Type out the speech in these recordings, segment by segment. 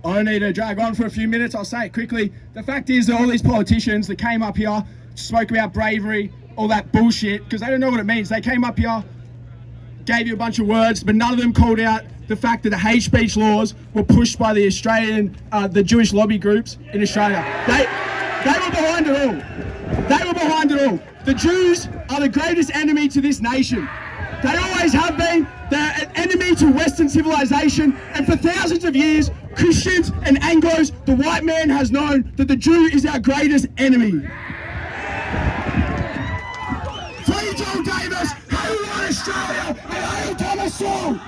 I don't need to drag on for a few minutes, I'll say it quickly. The fact is that all these politicians that came up here, spoke about bravery, all that bullshit, because they don't know what it means. They came up here, gave you a bunch of words, but none of them called out the fact that the hate speech laws were pushed by the Australian, the Jewish lobby groups in Australia. They were behind it all. They were behind it all. The Jews are the greatest enemy to this nation. They always have been. They're an enemy to Western civilization, and for thousands of years, Christians and Angos, the white man has known that the Jew is our greatest enemy. Free Joe Davis, who won Australia, and hail Thomas Sowell.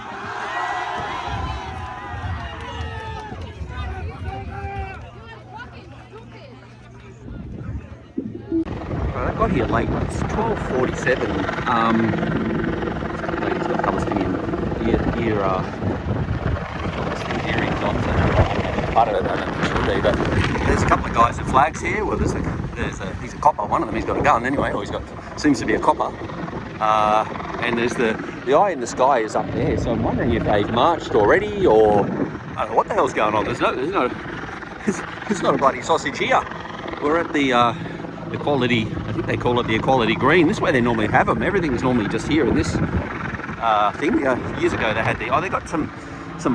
I got here late. It's 12:47. He's got Palestinian earrings on, so part of it I don't know sure be, but there's a couple of guys with flags here. Well, he's a copper. One of them, he's got a gun anyway, or seems to be a copper. And there's the eye in the sky is up there. So I'm wondering if they've marched already, or I don't know what the hell's going on. There's not a bloody sausage here. We're at the Equality, I think they call it the Equality Green. This is where they normally have them. Everything's normally just here in this thing. Years ago they had they got some,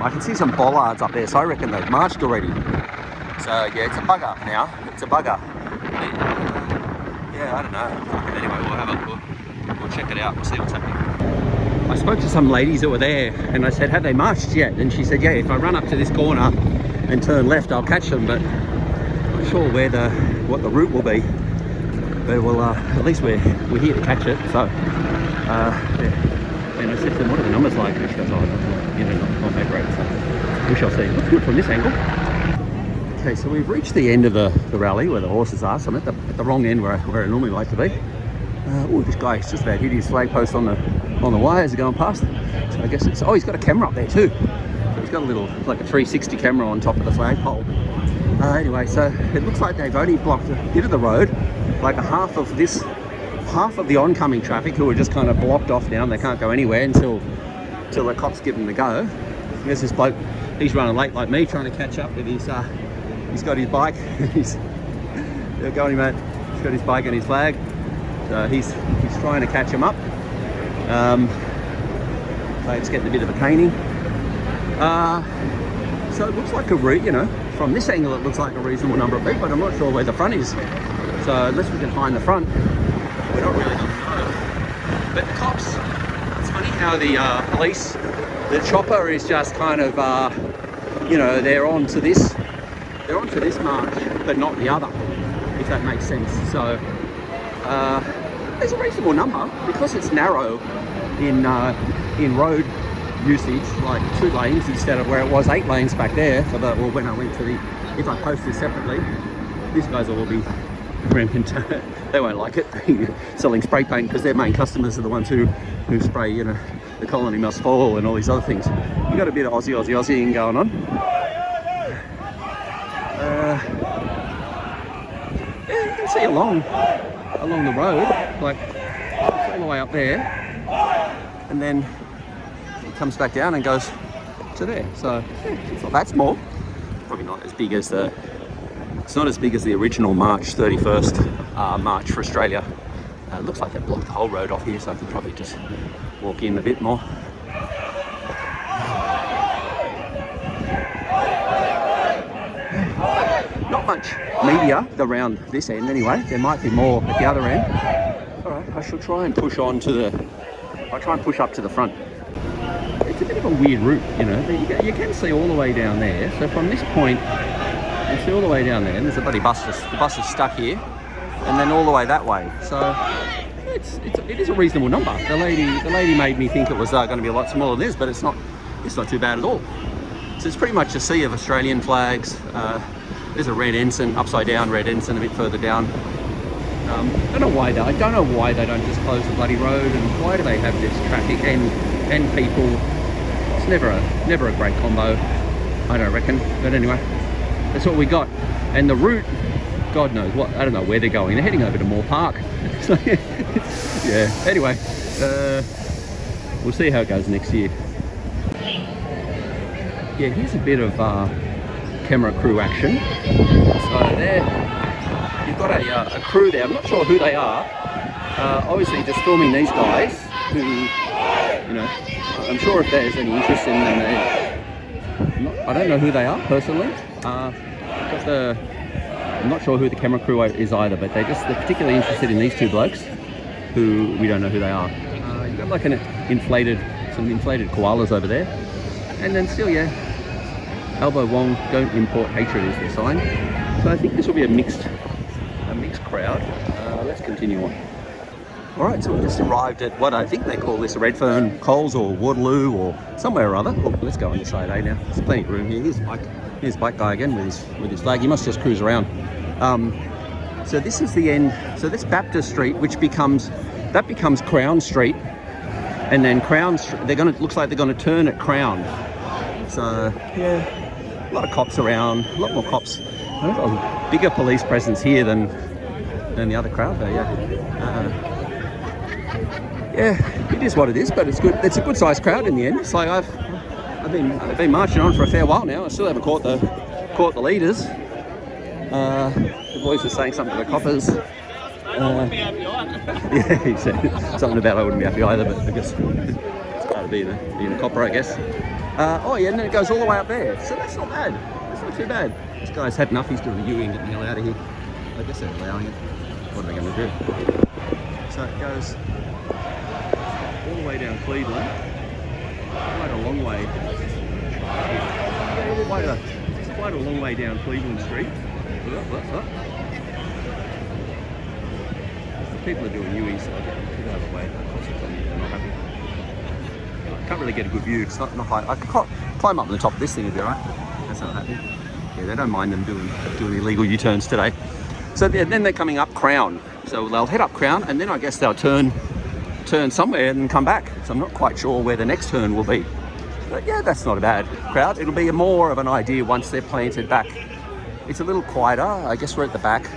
I can see some bollards up there, so I reckon they've marched already. So yeah, it's a bugger now. It's a bugger. Yeah, I don't know. Anyway, we'll check it out. We'll see what's happening. I spoke to some ladies that were there, and I said, have they marched yet? And she said, yeah, if I run up to this corner and turn left, I'll catch them, but I'm not sure what the route will be. But well, at least we're here to catch it. So, yeah. And I said to them, what are the numbers like? And she goes, oh, not that great. So we shall see. It looks good from this angle. Okay, so we've reached the end of the rally where the horses are. So I'm at the wrong end where I normally like to be. Oh, this guy's just about hit his flag post on the wire as they're going past. So I guess it's, oh, he's got a camera up there too. So he's got a little, like a 360 camera on top of the flagpole. Anyway, so it looks like they've only blocked a bit of the road, like a half of the oncoming traffic who are just kind of blocked off now, and they can't go anywhere until the cops give them the go. There's this bloke, he's running late like me, trying to catch up with his, he's got his bike, go on, mate, he's got his bike and his flag, so he's trying to catch him up. So it's getting a bit of a caning. So it looks like a route, you know, from this angle it looks like a reasonable number of people, but I'm not sure where the front is. So unless we can find the front, we're not really going to know. But the cops, it's funny how the police, the chopper is just kind of, you know, they're onto this march, but not the other, if that makes sense. So there's a reasonable number because it's narrow in road usage, like 2 lanes instead of where it was 8 lanes back there for the, well, when I went to the, if I post this separately, these guys will all be rampant. They won't like it selling spray paint, because their main customers are the ones who spray, you know, the colony must fall and all these other things. You got a bit of Aussieing going on. Yeah, you can see along the road, like all the way up there, and then it comes back down and goes to there. So yeah, it's not that small. Probably not as big as the. It's not as big as the original March 31st march for Australia. It looks like they've blocked the whole road off here, so I can probably just walk in a bit more. Not much media around this end anyway. There might be more at the other end. All right, I shall try and push on to the. I'll try and push up to the front. It's a bit of a weird route, you know. You can see all the way down there. So from this point, you see all the way down there, and there's a bloody bus. The bus is stuck here, and then all the way that way. So it is a reasonable number. The lady made me think it was going to be a lot smaller than this, but it's not too bad at all. So it's pretty much a sea of Australian flags. There's a red ensign, upside down red ensign a bit further down. I don't know why they don't just close the bloody road, and why do they have this traffic and people? It's never a great combo, I don't reckon. But anyway, that's what we got. And the route, God knows what, I don't know where they're going. They're heading over to Moore Park. So, yeah, anyway, we'll see how it goes next year. Yeah, here's a bit of camera crew action. So there, you've got a crew there. I'm not sure who they are. Obviously just filming these guys who, you know, I'm sure if there's any interest in them, I don't know who they are personally. I'm not sure who the camera crew is either, but they're particularly interested in these two blokes who we don't know who they are. You've got like some inflated koalas over there, and then still, yeah, Elbow Wong, don't import hatred is their sign. So I think this will be a mixed crowd. Let's continue on. All right, so we've just arrived at what I think they call this Redfern Coles or Waterloo or somewhere or other. Oh, let's go on this side, now. There's plenty of room here. Here's bike guy again with his flag. He must just cruise around. So this is the end. So this Baptist Street, which becomes Crown Street, and then Crown Street. Looks like they're gonna turn at Crown. So yeah, a lot of cops around. A lot more cops. I've got a bigger police presence here than the other crowd though. Yeah, it is what it is, but it's good. It's a good sized crowd in the end. It's like I've been marching on for a fair while now. I still haven't caught the leaders. The boys were saying something to the coppers. Yeah, he said something about I wouldn't be happy either, but I guess it's part of being a copper, I guess. Oh yeah, and then it goes all the way up there. So that's not bad. That's not too bad. This guy's had enough. He's doing a U-ing, getting the hell out of here. I guess they're allowing it. What are they going to do? So it goes all the way down Cleveland. Quite a long way. Quite a long way down Cleveland Street. People are doing U-ings, so I'll get out of the way. They're not happy. I can't really get a good view. It's not high. I can climb up on the top of this thing, it'd be alright. That's not happy. Yeah, they don't mind them doing illegal U-turns today. So then they're coming up Crown. So they'll head up Crown, and then I guess they'll turn somewhere and come back. So I'm not quite sure where the next turn will be. But yeah, that's not a bad crowd. It'll be more of an idea once they're planted back. It's a little quieter. I guess we're at the back.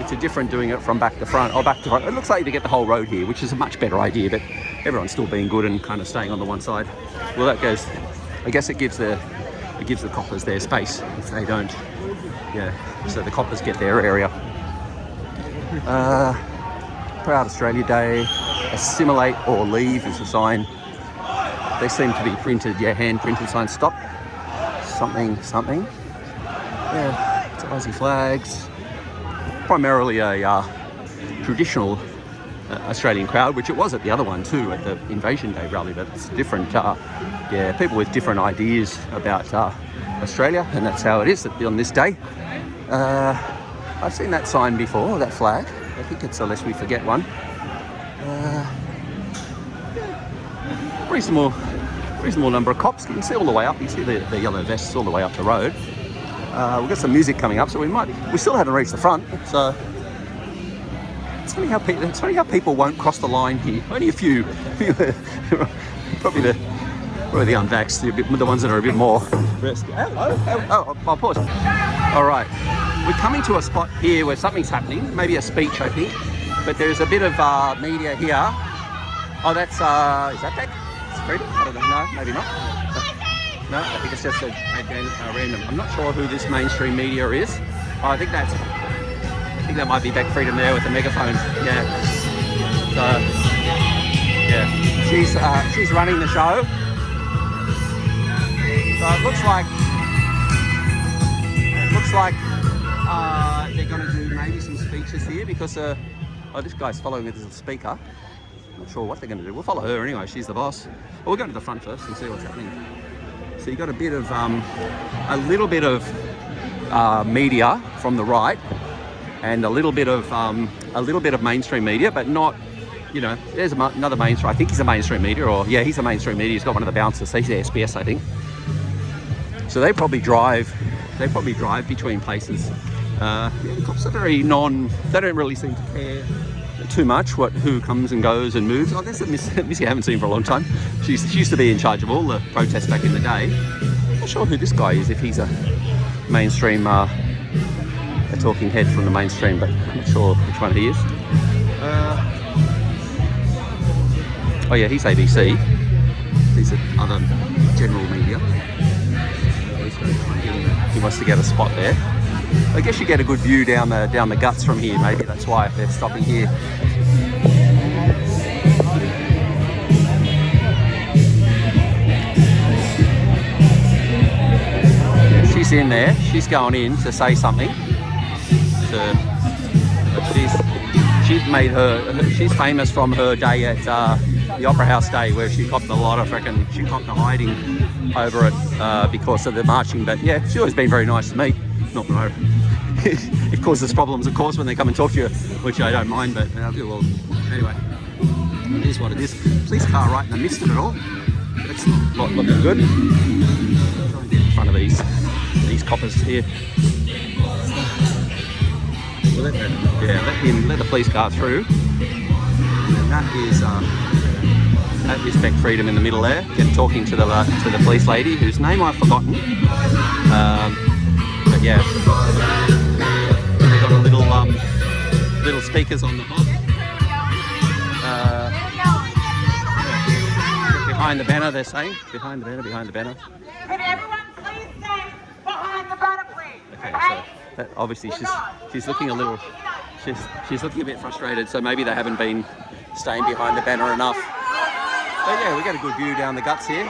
It's a different doing it from back to front or back to front. It looks like you get the whole road here, which is a much better idea, but everyone's still being good and kind of staying on the one side. Well, that goes, I guess it gives the coppers their space if they don't. Yeah, so the coppers get their area. Proud Australia Day. Assimilate or leave is the sign. They seem to be printed, hand printed signs. Stop. Something. Yeah, it's Aussie flags. Primarily a traditional Australian crowd, which it was at the other one too, at the Invasion Day rally, but it's different. People with different ideas about Australia, and that's how it is on this day. I've seen that sign before, that flag. I think it's a Lest We Forget one. Reasonable number of cops. You can see all the way up. You see the yellow vests all the way up the road. We've got some music coming up, so we still haven't reached the front. So it's funny how people won't cross the line here. Only a few. Probably the unvaxxed, the ones that are a bit more risky. Oh, I'll pause. All right, we're coming to a spot here where something's happening. Maybe a speech, I think. But there's a bit of media here. Oh, that's is that Bec Freedom? I don't know. No, maybe not. No, I think it's just a random. I'm not sure who this mainstream media is. Oh, I think that might be Bec Freedom there with the megaphone. Yeah. So yeah, she's running the show. So it looks like they're going to do maybe some speeches here because this guy's following with his speaker. Not sure what they're going to do. We'll follow her anyway. She's the boss. Well, we'll go to the front first and see what's happening. So you got a little bit of media from the right, and a little bit of mainstream media, but not, there's another mainstream. I think he's a mainstream media, or yeah, he's a mainstream media. He's got one of the bouncers. He's the SBS, I think. So they probably drive between places. The cops are very they don't really seem to care too much who comes and goes and moves. Oh, there's a Missy I haven't seen for a long time. She used to be in charge of all the protests back in the day. I'm not sure who this guy is, if he's a mainstream, a talking head from the mainstream, but I'm not sure which one he is. Oh yeah, he's ABC. These are other general media. He's going to try and he wants to get a spot there. I guess you get a good view down the guts from here. Maybe that's why they're stopping here. She's in there. She's going in to say something. She's famous from her day at the Opera House Day, where she copped a lot of she copped a hiding over it because of the marching. But yeah, she's always been very nice to me. Not that it causes problems, of course, when they come and talk to you, which I don't mind. But well, anyway, it is what it is. Police car right in the midst of it all. That's not looking good. Try and get in front of these coppers here. We'll let the police car through. And that is Bec Freedom in the middle there, talking to the police lady, whose name I've forgotten. But yeah, they got a little speakers on the top. Behind the banner, they're saying. Behind the banner. Could everyone please stay behind the banner, please? Okay, so that, obviously she's looking a little, she's looking a bit frustrated. So maybe they haven't been staying behind the banner enough. But yeah, we get a good view down the guts here.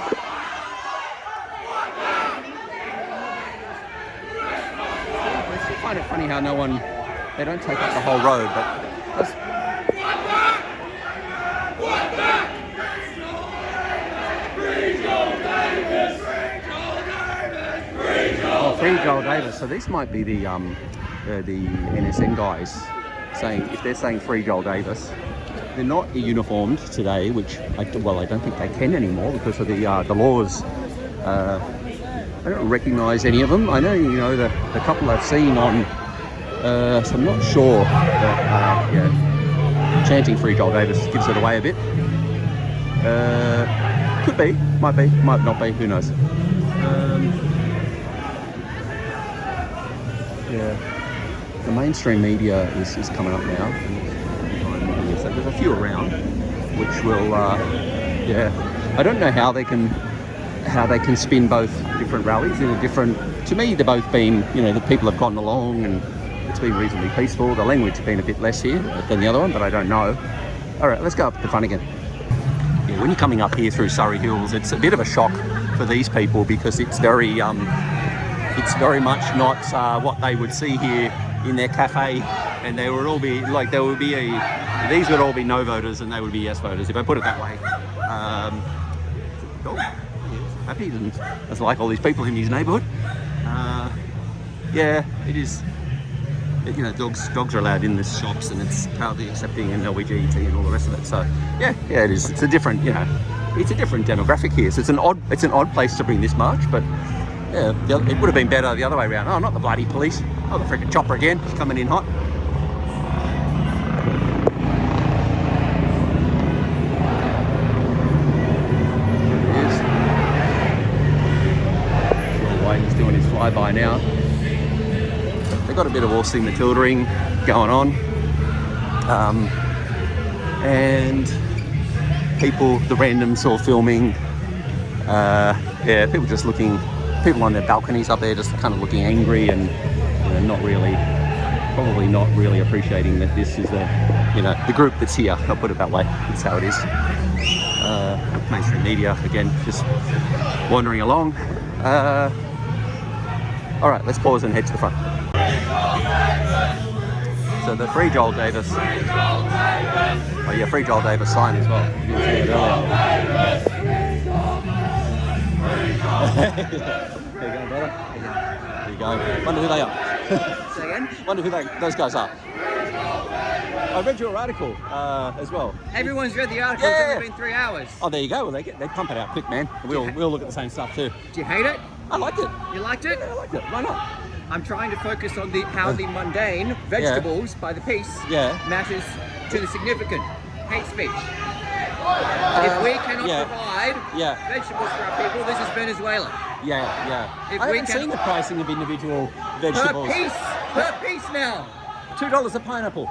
I still find it funny how they don't take up the whole road, but Free Joel Davis. So these might be the NSN guys saying, if they're saying Free Joel Davis, they're not uniformed today, which I don't think they can anymore because of the laws. I don't recognise any of them. I know, the couple I've seen on, so I'm not sure. But chanting Free Joel Davis gives it away a bit. Could be, might not be. Who knows? Yeah, the mainstream media is coming up now. So there's a few around, which will, I don't know how they can spin both different rallies in a different. To me, they've both been, the people have gotten along and it's been reasonably peaceful. The language has been a bit less here than the other one, but I don't know. All right, let's go up the front again. Yeah, when you're coming up here through Surry Hills, it's a bit of a shock for these people because it's very much not what they would see here in their cafe, and these would all be no voters and they would be yes voters, if I put it that way. Cool. Happy, and that's like all these people in his neighbourhood. Yeah, it is. Dogs are allowed in the shops, and it's proudly accepting an LBGT and all the rest of it. So yeah, it is. It's a different, it's a different demographic here. So it's an odd place to bring this march, but. Yeah, it would have been better the other way around. Oh, not the bloody police. Oh, the freaking chopper again. It's coming in hot. There it is. Sure why he's doing his flyby now. They've got a bit of Aussie Matildering going on. And people, the randoms all filming. People just looking... People on their balconies up there just kind of looking angry and probably not really appreciating that this is the group that's here. I'll put it that way. That's how it is. Mainstream media again, just wandering along. All right, let's pause and head to the front. So the Free Joel Davis. Oh yeah, Free Joel Davis sign as well. You can see it earlier. There you go, brother. There you go. Wonder who they are. Say again? Wonder who those guys are. I read your article as well. Everyone's read the article. It's only been 3 hours. Oh, there you go. Well, they pump it out quick, man. We'll look at the same stuff too. Do you hate it? I liked it. You liked it? Yeah, I liked it. Why not? I'm trying to focus on how the mundane vegetables by the piece matters to the significant. Hate speech. If we cannot provide vegetables for our people, this is Venezuela. Yeah. I haven't seen the pricing of individual vegetables. Per piece now. $2 a pineapple.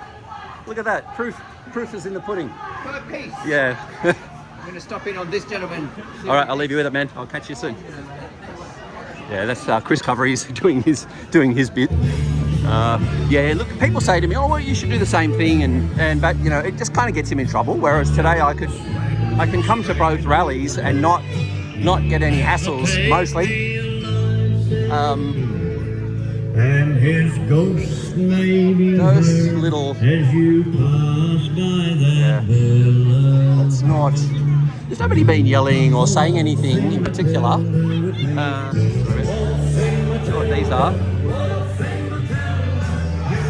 Look at that. Proof is in the pudding. Per piece. Yeah. I'm going to stop in on this gentleman. All right, I'll leave you with it, man. I'll catch you soon. Yeah, that's Chris Covery's doing his bit. Yeah, look, people say to me, oh, well, you should do the same thing, but you know, it just kind of gets him in trouble. Whereas today I can come to both rallies and not get any hassles, mostly. And his ghost may be Those little, as you pass by that it's not. There's nobody been yelling or saying anything in particular. That's what these are.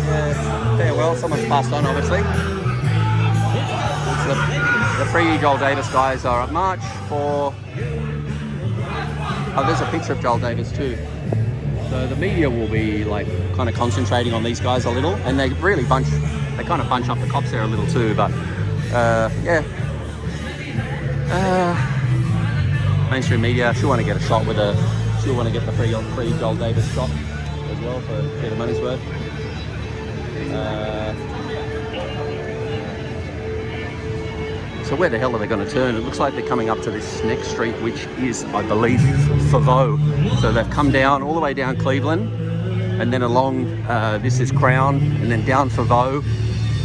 Yeah, farewell. Someone's passed on, obviously. The Free Joel Davis guys are at march for. Oh, there's a picture of Joel Davis too. So the media will be like kind of concentrating on these guys a little, and they really kind of bunch up the cops there a little too. But yeah, mainstream media she'll want to get a shot with she'll want to get the free Joel Davis shot as well for a bit of money's worth. So where the hell are they going to turn? It looks like they're coming up to this next street, which is, I believe, Foveaux. So they've come down all the way down Cleveland, and then along, this is Crown, and then down Foveaux.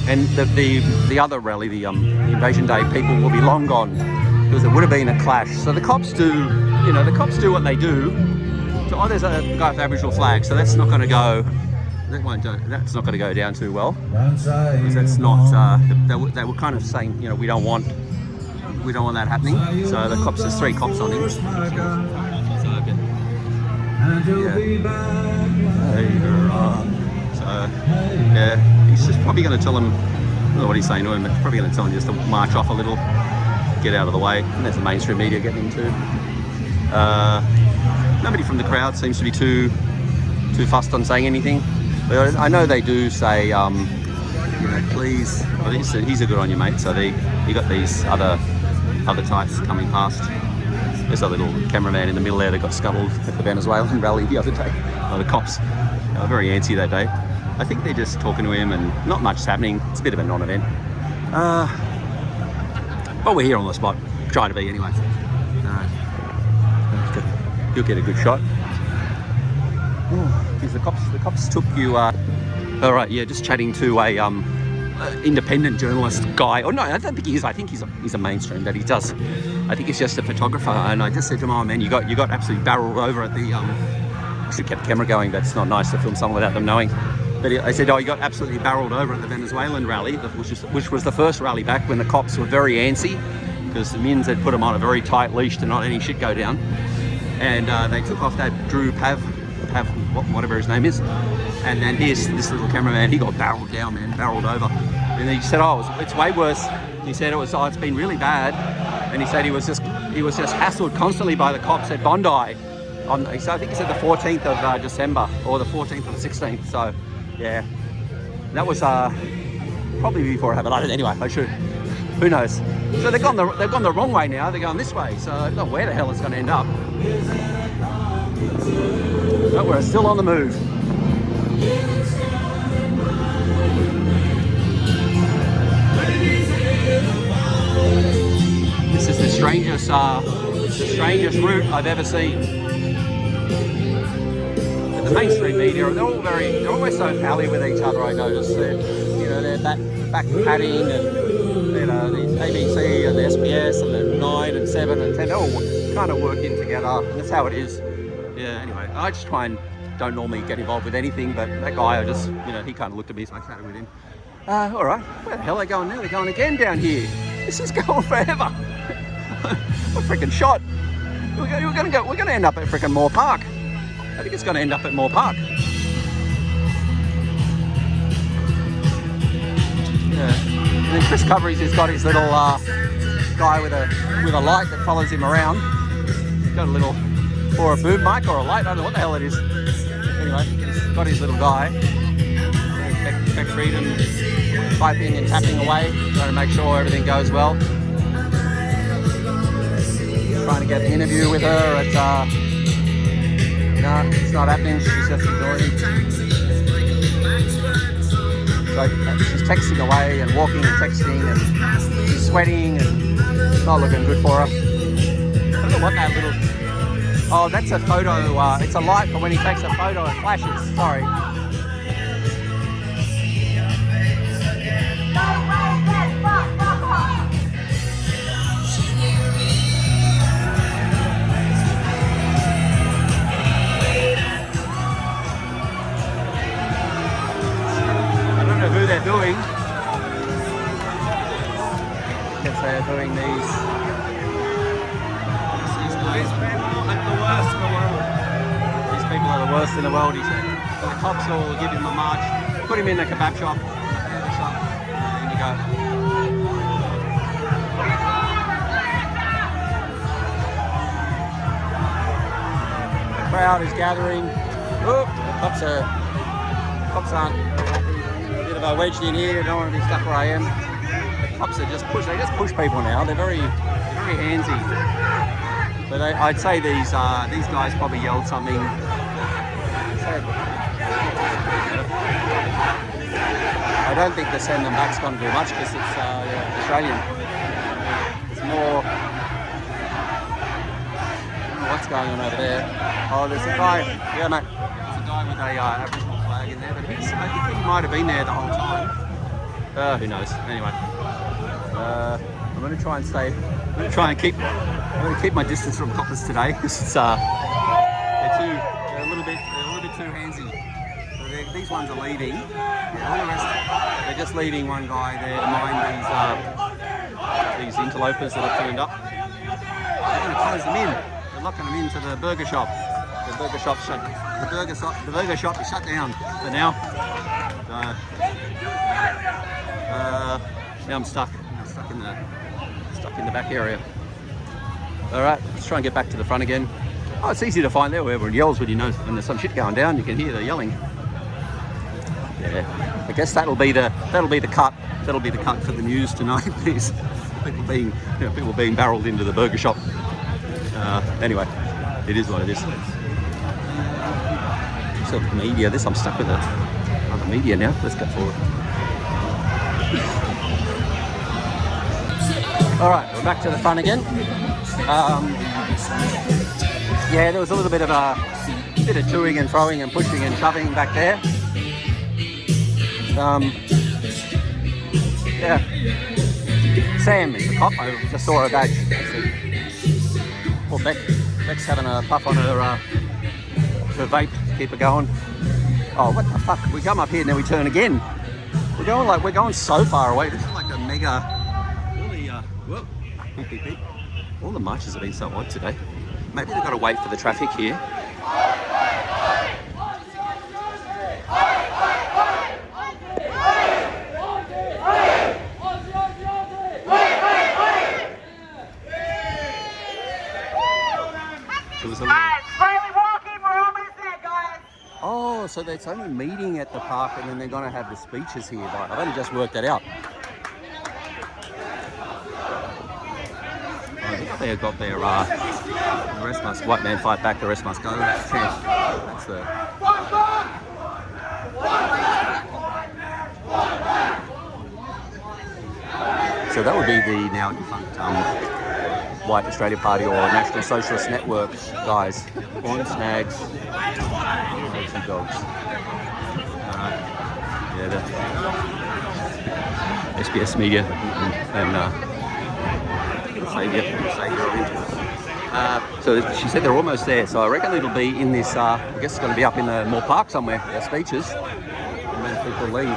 And the other rally, the Invasion Day people, will be long gone, because there would have been a clash. So the cops do, you know, the cops do what they do. So, oh, there's a guy with Aboriginal flag, so that's not going to go. That's not going to go down too well, because that's not. They were kind of saying, you know, we don't want that happening. So the cops, there's 3 cops on him. So, yeah, he's just probably going to tell him. I don't know what he's saying to him, but he's probably going to tell him just to march off a little, get out of the way. And there's the mainstream media getting him too. Nobody from the crowd seems to be too fussed on saying anything. But I know they do say, you know, please. Well, he's a good on you, mate. So you got these other types coming past. There's a little cameraman in the middle there that got scuttled at the Venezuelan rally the other day. The cops were very antsy that day. I think they're just talking to him, and not much is happening. It's a bit of a non-event. But we're here on the spot, trying to be anyway. You'll get a good shot. Because the cops took you. All right, yeah, just chatting to a independent journalist guy. Oh no, I don't think he is. I think he's a mainstream that he does. I think he's just a photographer. And I just said to him, oh man, you got absolutely barreled over at the. Actually kept the camera going. That's not nice to film someone without them knowing. But I said, oh, you got absolutely barreled over at the Venezuelan rally, which was the first rally back when the cops were very antsy, because the Mins had put them on a very tight leash to not let any shit go down. And they took off that Drew Pav, whatever his name is. And then here's this little cameraman, he got barreled down, man, barreled over. And he said, oh, it's way worse. He said it's been really bad. And he said he was just hassled constantly by the cops at Bondi. So I think he said the 14th of December, or the 14th or the 16th. So, yeah, that was probably before it happened. I don't know. Anyway, I should. Who knows? So they've gone the wrong way now. They're going this way. So I don't know where the hell it's going to end up. But we're still on the move. This is the strangest route I've ever seen. The mainstream media, they're always so pally with each other. I noticed that, you know, they're back patting, and you know, the ABC and the SBS and the 9 and 7 and 10, they're all kind of working together, and that's how it is. Yeah. Anyway, I just try and don't normally get involved with anything, but that guy, I just, you know, he kind of looked at me, so I chatted with him. All right, where the hell are they going now? They're going again down here. This is going forever. What freaking shot? We're going to end up at freaking Moore Park. I think it's going to end up at Moore Park. Yeah. And then Chris Covery's has got his little guy with a light that follows him around. He's got a little, or a boom mic or a light, I don't know what the hell it is. Anyway, he's got his little guy. Bec Freedom, typing and tapping away, trying to make sure everything goes well. Trying to get an interview with her at no, it's not happening. She's just ignoring him. So she's texting away and walking and texting, and she's sweating, and it's not looking good for her. I don't know what that little. Oh, that's a photo. It's a light for when he takes a photo. It flashes. Sorry. I don't know who they're doing. I guess they're doing these. These people are the worst in the world, he said. So the cops will give him a march, put him in a kebab shop, and you go. The crowd is gathering. Oh, cops aren't a bit of a wedged in here. I don't want to be stuck where I am. The cops are just push. They just push people now. They're very handsy. But I'd say these guys probably yelled something. I don't think the send them back's going to do much because it's Australian. It's more. I don't know what's going on over there. Oh, there's a guy. Yeah, mate. There's a guy with a Aboriginal flag in there, but I think he might have been there the whole time. Who knows? Anyway, I'm going to try and stay. I'm going to try and keep my distance from coppers today because it's they're a little bit too handsy. So these ones are leading. All the rest, they're just leading one guy there to mind these interlopers that have turned up. They're going to close them in. They're locking them into the burger shop. The burger shop shut. The burger shop is shut down for now. Now I'm stuck. Stuck in the back area. All right, let's try and get back to the front again. Oh, it's easy to find there where everyone yells when you know when there's some shit going down. You can hear the yelling. Yeah, I guess that'll be the cut. That'll be the cut for the news tonight. These people being barreled into the burger shop. Anyway, it is what it is. So the media. I'm stuck with the media now. Let's go forward. All right, we're back to the front again. Yeah, there was a little bit of toing and throwing and pushing and shoving back there. Yeah. Sam is the cop. I just saw her badge. Well, Bec's having a puff on her vape to keep her going. Oh, what the fuck? We come up here and then we turn again. We're going so far away. This is like a mega. Whoa. Beep, beep, beep. All the marches have been so odd today. Maybe they've got to wait for the traffic here. Oh, so it's only meeting at the park and then they're going to have the speeches here. I've only just worked that out. They've got their the rest must, white man fight back, the rest must go. That's the... So that would be the now defunct White Australia Party or National Socialist Network guys. Horn snags, and dogs. Yeah, the SBS Media and so she said they're almost there, so I reckon it'll be in this, I guess it's going to be up in the Moore Park somewhere, their speeches, and then people leave.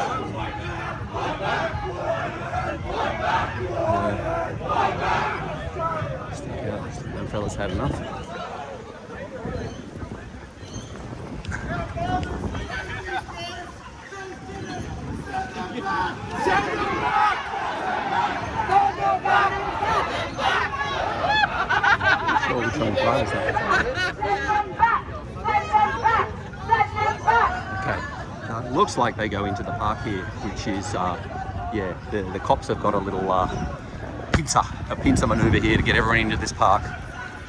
Them fellas had enough. Sure, which one is that? Okay, it looks like they go into the park here, which is, yeah, the cops have got a little pincer manoeuvre here to get everyone into this park.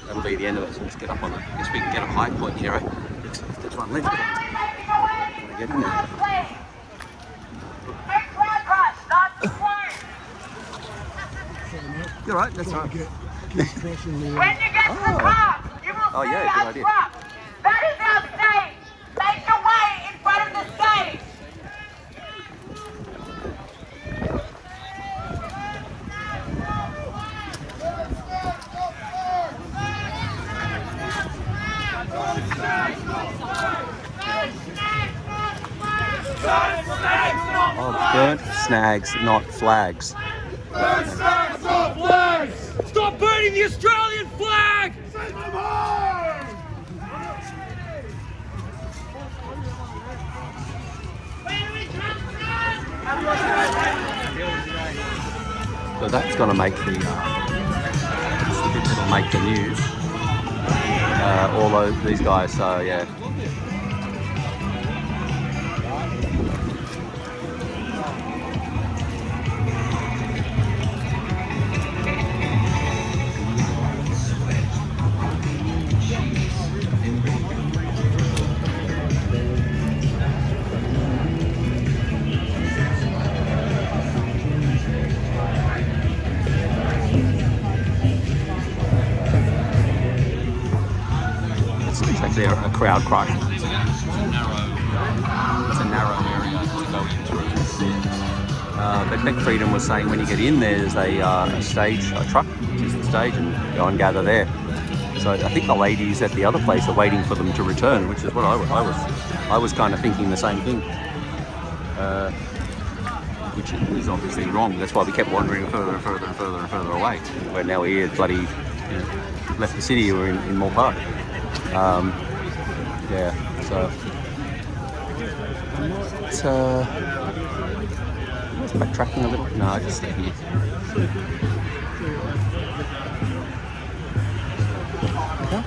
That'll be the end of it, so let's get up on it. I guess we can get a high point here, eh? There's one left. Get in there. You're right, that's right. When you get to the park, you will Oh, yeah, see good us idea. rock. That is our stage. Make your way in front of the stage. Oh, burnt snags, not flags. Burn snags, not flags! Stop burning the Australian flag! Send them home! So that's going to make the it'll make the news. All these guys. So yeah. It's actually a crowd crush. It's a narrow area to go in through. But Bec Freedom was saying when you get in there's a stage, a truck, which is the stage, and go and gather there. So I think the ladies at the other place are waiting for them to return, which is what I was kind of thinking the same thing. Which is obviously wrong. That's why we kept wandering further and further and further and further away. Where now we're bloody, you know, left the city, we're in Moore Park. Yeah, so it's backtracking a little. No, just stay here.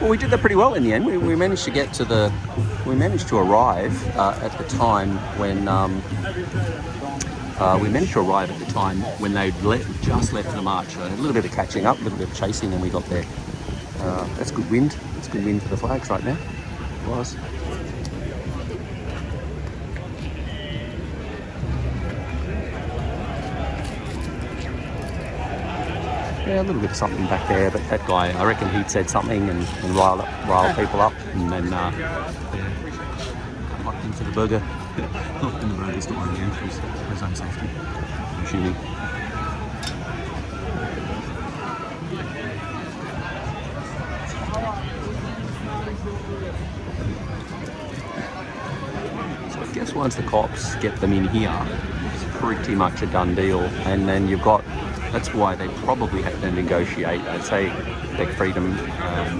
Well, we did that pretty well in the end. We managed to get to we managed to arrive at the time when they'd just left the march. A little bit of catching up, a little bit of chasing, and we got there. That's good wind. It's good wind for the flags right now. It was. Yeah, a little bit of something back there, but that guy, I reckon he'd said something and riled people up, and then locked into the burger. Locked in the burger store again for his own safety, I'm assuming. So I guess once the cops get them in here, it's pretty much a done deal, and then you've got. That's why they probably had to negotiate, I'd say, Bec Freedom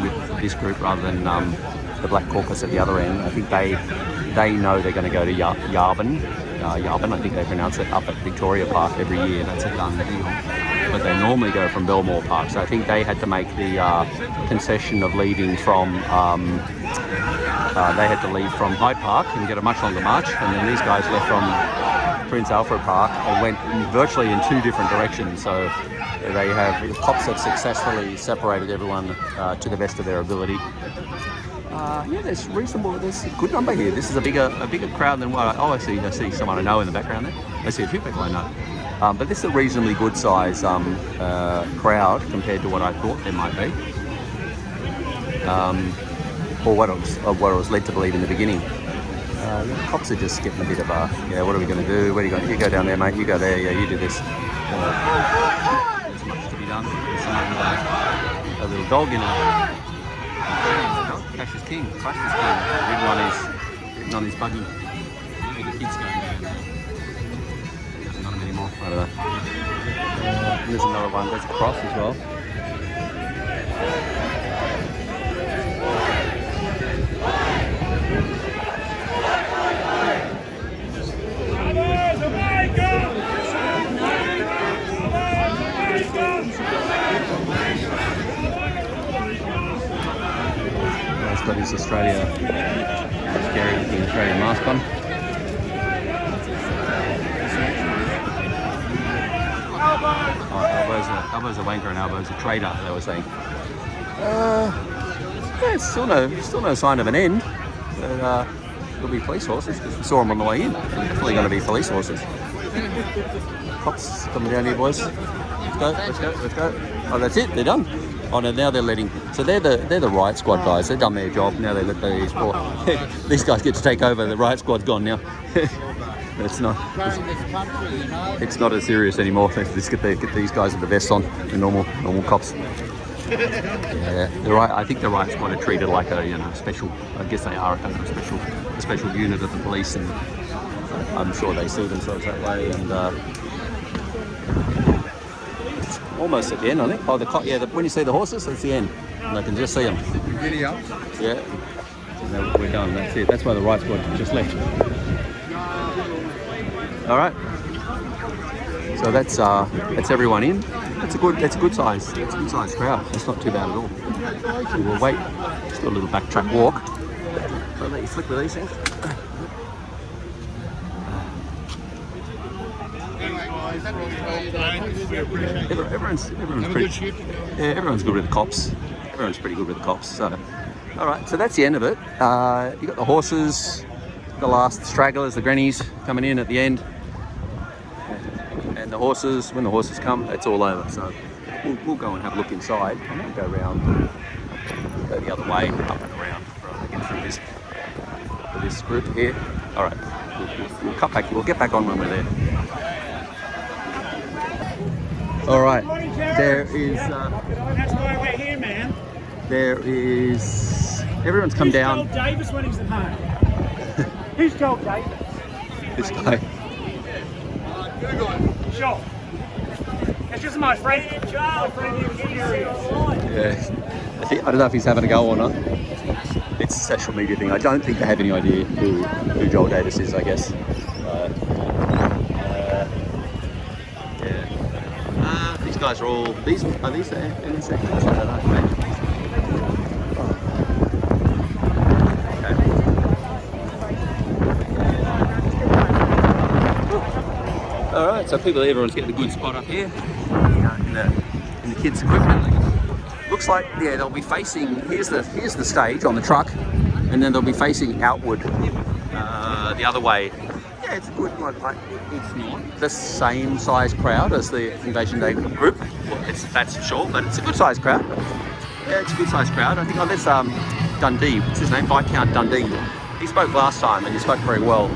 with this group rather than the Black Caucus at the other end. I think they know they're going to go to Yarban, I think they pronounce it, up at Victoria Park every year. That's a done deal. But they normally go from Belmore Park. So I think they had to make the concession of leaving from, they had to leave from Hyde Park and get a much longer march. And then these guys left from Prince Alfred Park and went virtually in two different directions. So the cops have successfully separated everyone to the best of their ability. Yeah, there's a good number here. This is a bigger crowd than what I see someone I know in the background there. I see a few people I know. But this is a reasonably good size crowd compared to what I thought there might be. Or what I was led to believe in the beginning. The cops are just getting a bit of yeah, what are we going to do? Where are you going? You go down there, mate. You go there. Yeah, you do this. There's much to be done. There's a little dog in a Cash is King. Cash is King. Ridden on his buggy. Maybe the kids going there. He doesn't got him anymore. I don't know. And there's another one. There's a cross as well. He's got his Australia, scary looking Australian mask on. Elbow's a wanker and Elbow's a traitor, they were saying. Yeah, it's still no sign of an end. But there'll be police horses because we saw them on the way in. There's definitely going to be police horses. Cops coming down here, boys. Let's go. Oh, that's it. They're done. Oh no, now they're letting. So they're the riot squad guys. They've done their job. Now they let these poor these guys get to take over. The riot squad's gone now. It's not. It's not as serious anymore. Let's get these guys with the vests on, the normal cops. Yeah, I think the riot squad are treated like a special. I guess they are a special unit of the police, and I'm sure they see themselves that way. And it's almost at the end, I think. Oh, when you see the horses, that's the end. And I can just see them. Yeah. So we're done. That's it. That's why the riot squad just left. All right. So that's everyone in. It's a good size crowd. It's not too bad at all. So we'll wait. Just do a little backtrack walk. I'll let you flick with these things. Everyone's good with the cops. Everyone's pretty good with the cops. So, all right. So that's the end of it. You got the horses, the last stragglers, the grannies coming in at the end. And the horses, when the horses come, it's all over. So we'll go and have a look inside. I might go around, go the other way, up and around, rather than get through this group here. All right, we'll cut back. We'll get back on when we're there. All right, there is. That's why we're here, man. There is. Everyone's come down. Who's told Davis when he's at home? Who's told Davis? This guy. Sure. That's just my friend. My friend who was curious. Yeah. I don't know if he's having a go or not. It's a social media thing. I don't think they have any idea who Joel Davis is, I guess. Yeah. These guys are all. Are these the NSX? I don't know. Maybe. Alright, so everyone's getting a good spot up here in the kids' equipment. Looks like they'll be facing. Here's the stage on the truck, and then they'll be facing outward the other way. Yeah, it's a good like it's not the same size crowd as the Invasion Day group. Well, that's for sure, but it's a good size crowd. Yeah, it's a good size crowd. I think there's Dundee. What's his name? Viscount Dundee. He spoke last time, and he spoke very well.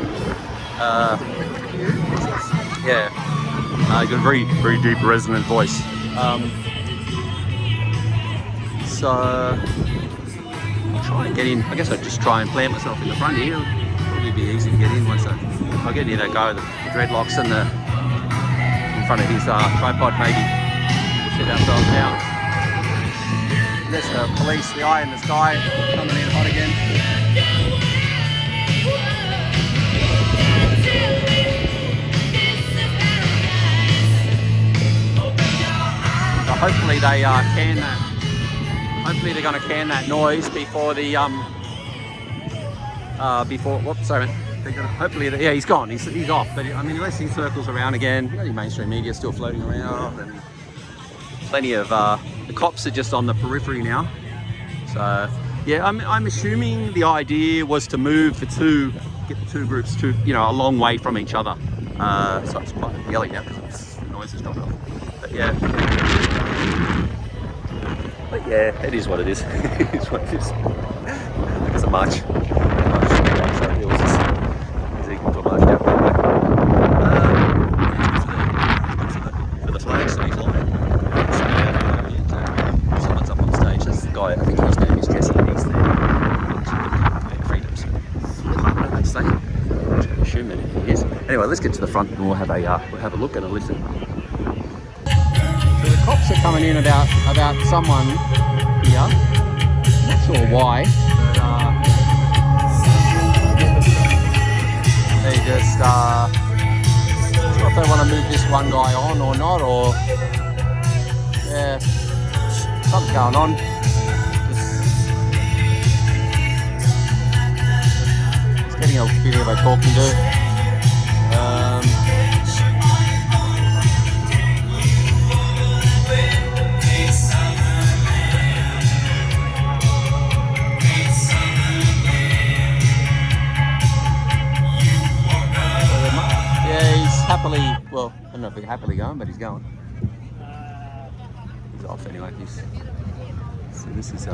Yeah, he's got a very, very deep, resonant voice. So, I'll try and get in. I guess I'll just try and plant myself in the front here. It'll probably be easy to get in once I'll get near that guy with the dreadlocks and in front of his tripod, maybe. We'll sit ourselves down. There's the police, the eye in the sky, coming in hot again. Hopefully they can that. Hopefully they're going to can that noise before the Whoops, sorry, man. They're gonna, hopefully, yeah, he's gone. He's off. But I mean, unless he circles around again, you know, your mainstream media still floating around, and plenty of the cops are just on the periphery now. So yeah, I'm assuming the idea was to move get the two groups to a long way from each other. So it's quite yelling now because the noise has dropped off. But yeah, it is what it is. It is what it is. It's a march. So it was equal to a march down. For the flag, so he's lying. Someone's up on stage. That's the guy. I think his name is Jesse. He's the Bec Freedom. So what do they say? I assume that he is. Anyway, let's get to the front and we'll have a look and a listen. So the cops are coming in about someone here. Not sure why, but they just not sure if they want to move this one guy on or not, or yeah, something's going on. Just getting a video of talking to. Happily, well, I don't know if he's happily going, but he's going. He's off anyway. So this is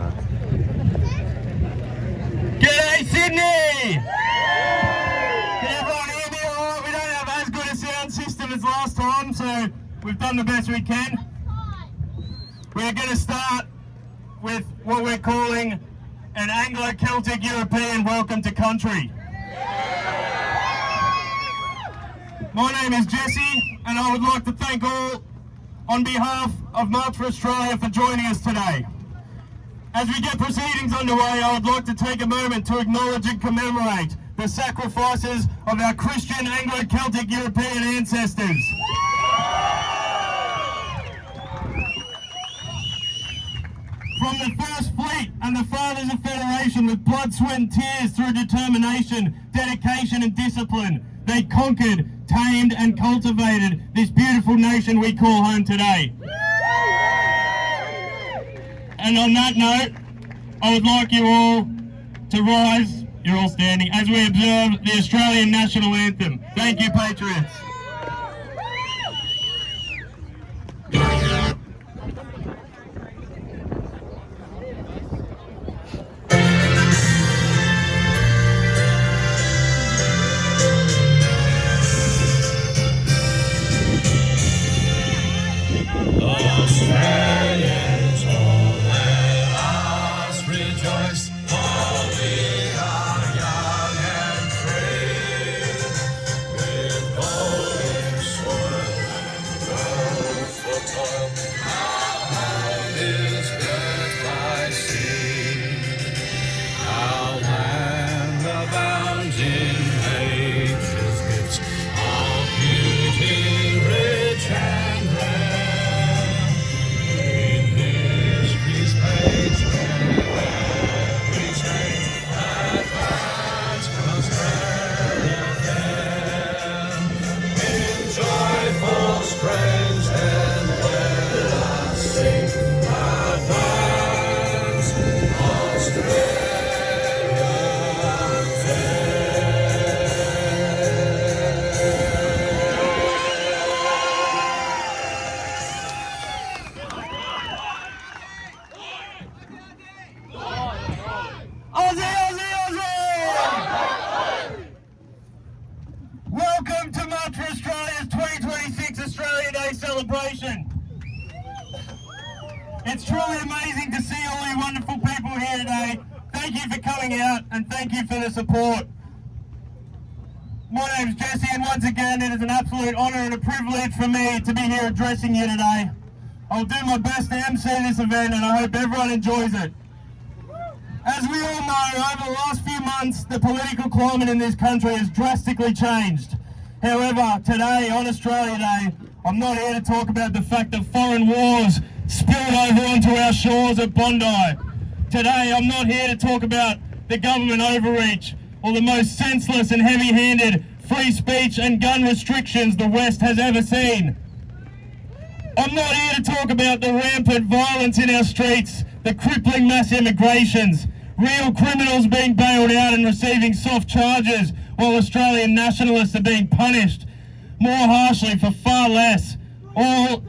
G'day Sydney! Can everyone hear me all right? We don't have as good a sound system as last time, so we've done the best we can. We're going to start with what we're calling an Anglo-Celtic European welcome to country. My name is Jesse, and I would like to thank all on behalf of March for Australia for joining us today. As we get proceedings underway, I would like to take a moment to acknowledge and commemorate the sacrifices of our Christian Anglo-Celtic European ancestors. From the First Fleet and the Fathers of Federation, with blood, sweat and tears, through determination, dedication and discipline, they conquered, tamed and cultivated this beautiful nation we call home today. And on that note, I would like you all to rise, you're all standing, as we observe the Australian National Anthem. Thank you, Patriots. Australians, all let us rejoice, for we are young and free, with golden soil and growth for toil, our home is built by sea. Our land abounds in nature's gifts, all beauty rich and rare. Welcome to March for Australia's 2026 Australia Day celebration. It's truly amazing to see all you wonderful people here today. Thank you for coming out and thank you for the support. My name's Jesse, and once again it is an absolute honour and a privilege for me to be here addressing you today. I'll do my best to MC this event and I hope everyone enjoys it. As we all know, over the last few months, the political climate in this country has drastically changed. However, today, on Australia Day, I'm not here to talk about the fact that foreign wars spilled over onto our shores at Bondi. Today, I'm not here to talk about the government overreach or the most senseless and heavy-handed free speech and gun restrictions the West has ever seen. I'm not here to talk about the rampant violence in our streets, the crippling mass immigrations, real criminals being bailed out and receiving soft charges, while Australian nationalists are being punished more harshly for far less. All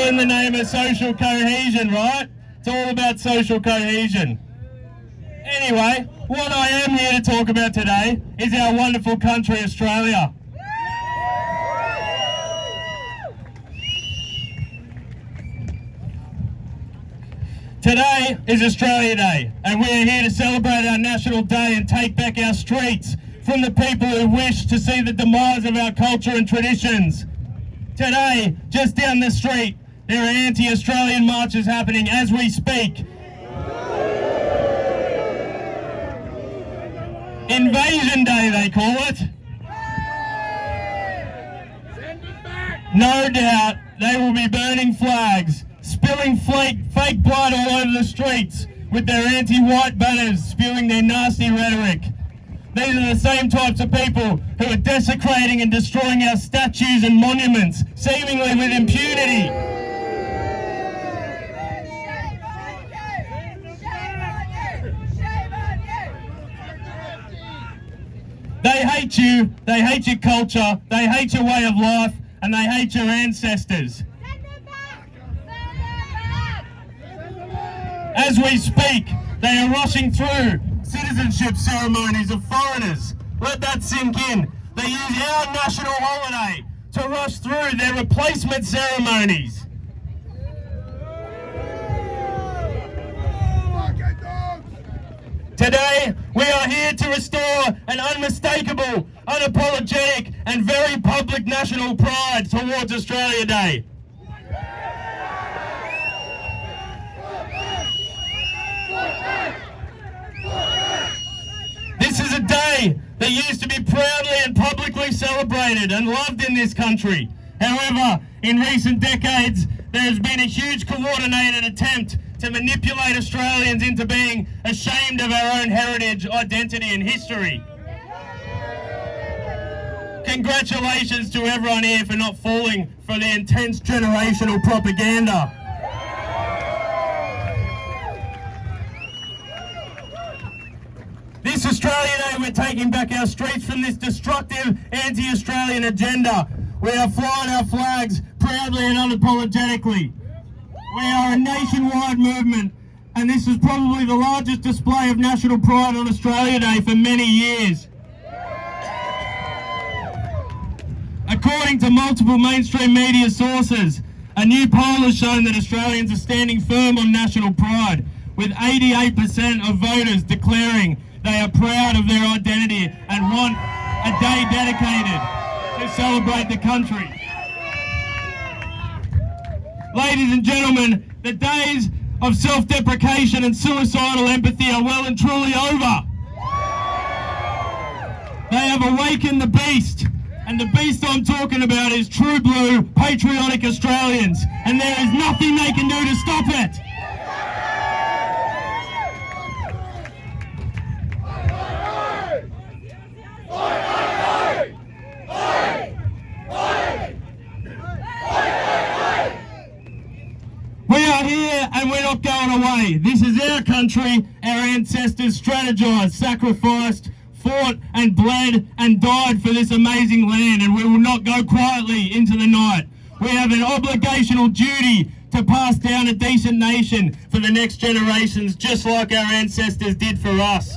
in the name of social cohesion, right? It's all about social cohesion. Anyway, what I am here to talk about today is our wonderful country, Australia. Today is Australia Day, and we are here to celebrate our National Day and take back our streets from the people who wish to see the demise of our culture and traditions. Today, just down the street, there are anti-Australian marches happening as we speak. Invasion Day, they call it. No doubt they will be burning flags, spilling fake blood all over the streets with their anti-white banners, spewing their nasty rhetoric. These are the same types of people who are desecrating and destroying our statues and monuments, seemingly with impunity. They hate you, they hate your culture, they hate your way of life, and they hate your ancestors. As we speak, they are rushing through citizenship ceremonies of foreigners. Let that sink in. They use our national holiday to rush through their replacement ceremonies. Today, we are here to restore an unmistakable, unapologetic and very public national pride towards Australia Day. This is a day that used to be proudly and publicly celebrated and loved in this country. However, in recent decades, there has been a huge coordinated attempt to manipulate Australians into being ashamed of our own heritage, identity and history. Congratulations to everyone here for not falling for the intense generational propaganda. This Australia Day, we're taking back our streets from this destructive anti-Australian agenda. We are flying our flags proudly and unapologetically. We are a nationwide movement, and this is probably the largest display of national pride on Australia Day for many years. According to multiple mainstream media sources, a new poll has shown that Australians are standing firm on national pride, with 88% of voters declaring they are proud of their identity and want a day dedicated to celebrate the country. Ladies and gentlemen, the days of self-deprecation and suicidal empathy are well and truly over. They have awakened the beast, and the beast I'm talking about is true blue, patriotic Australians, and there is nothing they can do to stop it. We are here and we're not going away. This is our country. Our ancestors strategized, sacrificed, fought and bled and died for this amazing land, and we will not go quietly into the night. We have an obligational duty to pass down a decent nation for the next generations, just like our ancestors did for us.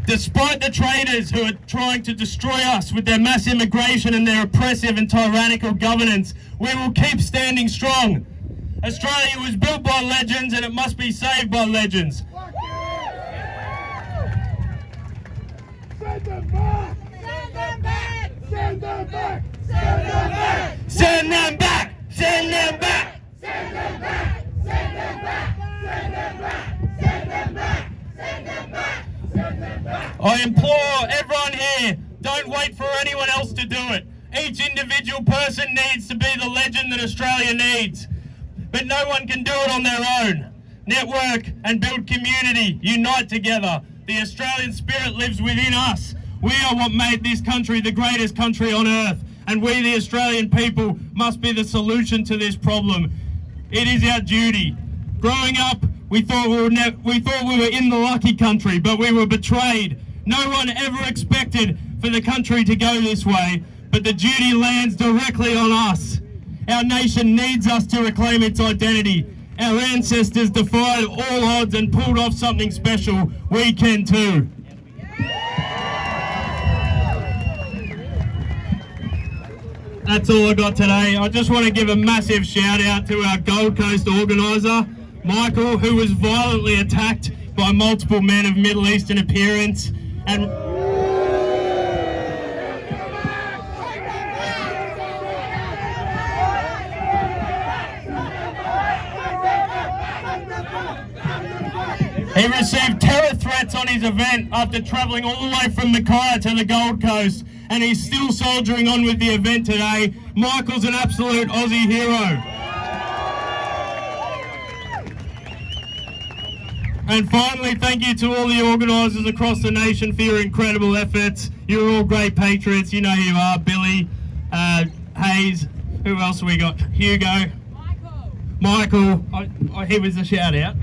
Despite the traitors who are trying to destroy us with their mass immigration and their oppressive and tyrannical governance, we will keep standing strong. Australia was built by legends and it must be saved by legends. Send them back! Send them back! Send them back! Send them back! Send them back! Send them back! Send them back! Send them back! Send them back! Send them back! Send them back! I implore everyone here, don't wait for anyone else to do it. Each individual person needs to be the legend that Australia needs. But no one can do it on their own. Network and build community, unite together. The Australian spirit lives within us. We are what made this country the greatest country on earth, and we, the Australian people, must be the solution to this problem. It is our duty. Growing up, we thought we were in the lucky country, but we were betrayed. No one ever expected for the country to go this way, but the duty lands directly on us. Our nation needs us to reclaim its identity. Our ancestors defied all odds and pulled off something special. We can too. That's all I got today. I just want to give a massive shout out to our Gold Coast organiser, Michael, who was violently attacked by multiple men of Middle Eastern appearance, and he received terror threats on his event after travelling all the way from Mackay to the Gold Coast, and he's still soldiering on with the event today. Michael's an absolute Aussie hero. And finally, thank you to all the organisers across the nation for your incredible efforts. You're all great patriots. You know who you are. Billy, Hayes, who else have we got? Hugo. Michael. He was a shout out.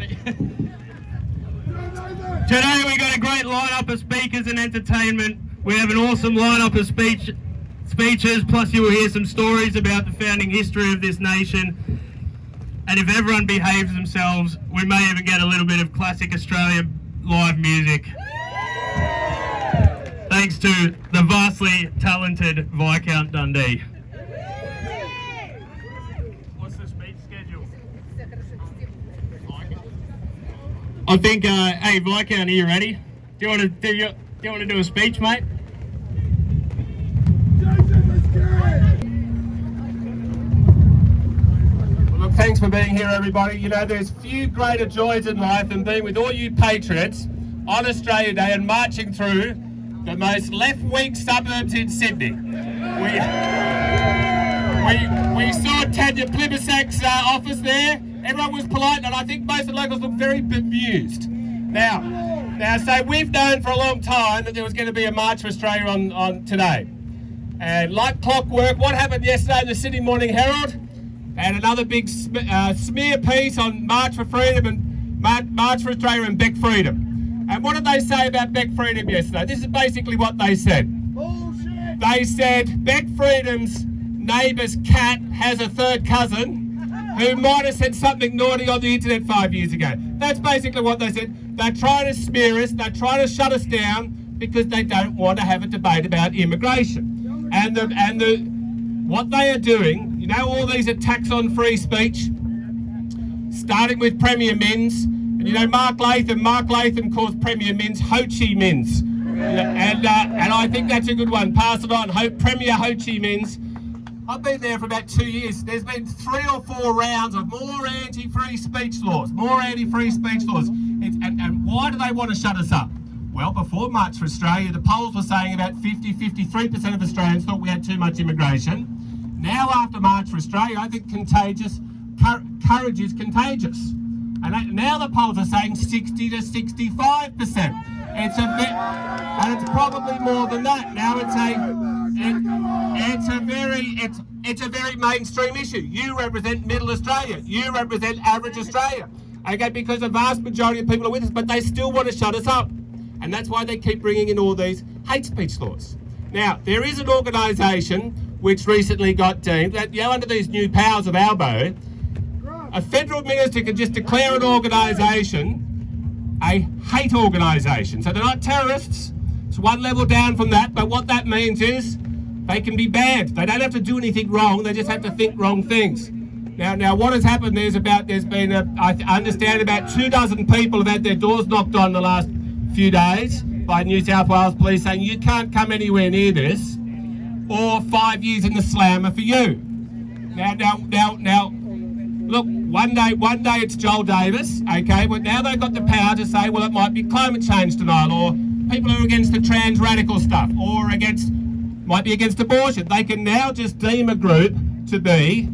Today we got a great lineup of speakers and entertainment. We have an awesome lineup of speeches, plus you will hear some stories about the founding history of this nation. And if everyone behaves themselves, we may even get a little bit of classic Australian live music. Thanks to the vastly talented Viscount Dundee. What's the speech schedule? I think, hey Viscount, are you ready? Do you want to do a speech, mate? Look, thanks for being here, everybody. You know, there's few greater joys in life than being with all you patriots on Australia Day and marching through the most left-wing suburbs in Sydney. We saw Tanya Plibersek's office there. Everyone was polite, and I think most of the locals looked very bemused. Now, so we've known for a long time that there was going to be a March for Australia on today. And like clockwork, what happened yesterday in the Sydney Morning Herald? And another big smear piece on March for Freedom and March for Australia and Bec Freedom. And what did they say about Bec Freedom yesterday? This is basically what they said. Bullshit. They said Bec Freedom's neighbour's cat has a third cousin who might have said something naughty on the internet 5 years ago. That's basically what they said. They're trying to smear us, they're trying to shut us down because they don't want to have a debate about immigration. And what they are doing, you know, all these attacks on free speech, starting with Premier Minns, and you know Mark Latham calls Premier Minns Ho Chi Minns. And I think that's a good one. Pass it on. Premier Ho Chi Minns. I've been there for about 2 years. There's been 3 or 4 rounds of more anti-free speech laws. And why do they want to shut us up? Well, before March for Australia, the polls were saying about 53% of Australians thought we had too much immigration. Now, after March for Australia, I think courage is contagious. And now the polls are saying 60 to 65%. And it's probably more than that. Now it's a very mainstream issue. You represent Middle Australia. You represent average Australia. Okay, because a vast majority of people are with us, but they still want to shut us up. And that's why they keep bringing in all these hate speech laws. Now, there is an organisation which recently got deemed that, you know, under these new powers of Albo, a federal minister can just declare an organisation a hate organisation. So they're not terrorists, it's one level down from that, but what that means is they can be banned. They don't have to do anything wrong, they just have to think wrong things. Now what has happened there's been, I understand about 24 people have had their doors knocked on the last few days by New South Wales Police saying you can't come anywhere near this, or 5 years in the slammer for you. Now, look, one day it's Joel Davis, okay, but now they've got the power to say, well, it might be climate change denial, or people who are against the trans radical stuff, or might be against abortion. They can now just deem a group to be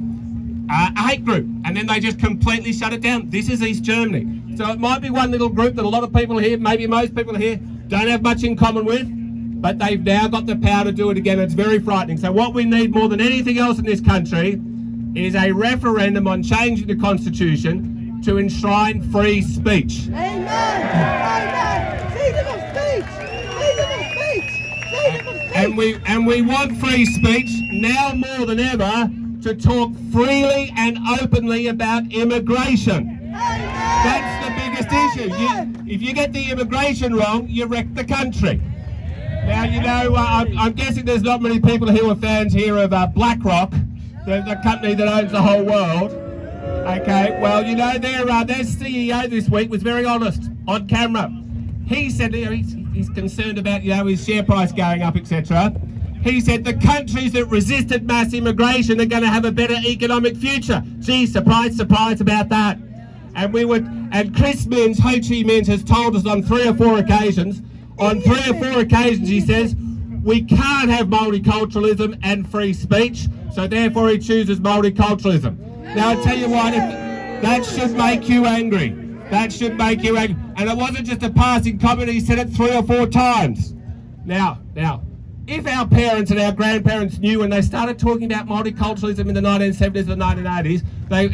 a hate group, and then they just completely shut it down. This is East Germany. So it might be one little group that a lot of people here, maybe most people here, don't have much in common with, but they've now got the power to do it again. It's very frightening. So what we need more than anything else in this country is a referendum on changing the Constitution to enshrine free speech. Amen! Amen! Freedom of speech! Freedom of speech! Freedom of speech! And we want free speech now more than ever to talk freely and openly about immigration. Amen! That's the biggest issue. If you get the immigration wrong, you wreck the country. Now, you know, I'm guessing there's not many people who are fans here of BlackRock, the company that owns the whole world. Okay, well, you know, their CEO this week was very honest on camera. He said, you know, he's concerned about, you know, his share price going up, etc. He said the countries that resisted mass immigration are going to have a better economic future. Gee, surprise, surprise about that. And Chris Minns, Ho Chi Minns, has told us on 3 or 4 occasions, he says, we can't have multiculturalism and free speech, so therefore he chooses multiculturalism. Now I tell you what, that should make you angry. That should make you angry. And it wasn't just a passing comment, he said it 3 or 4 times. Now, if our parents and our grandparents knew when they started talking about multiculturalism in the 1970s and 1980s,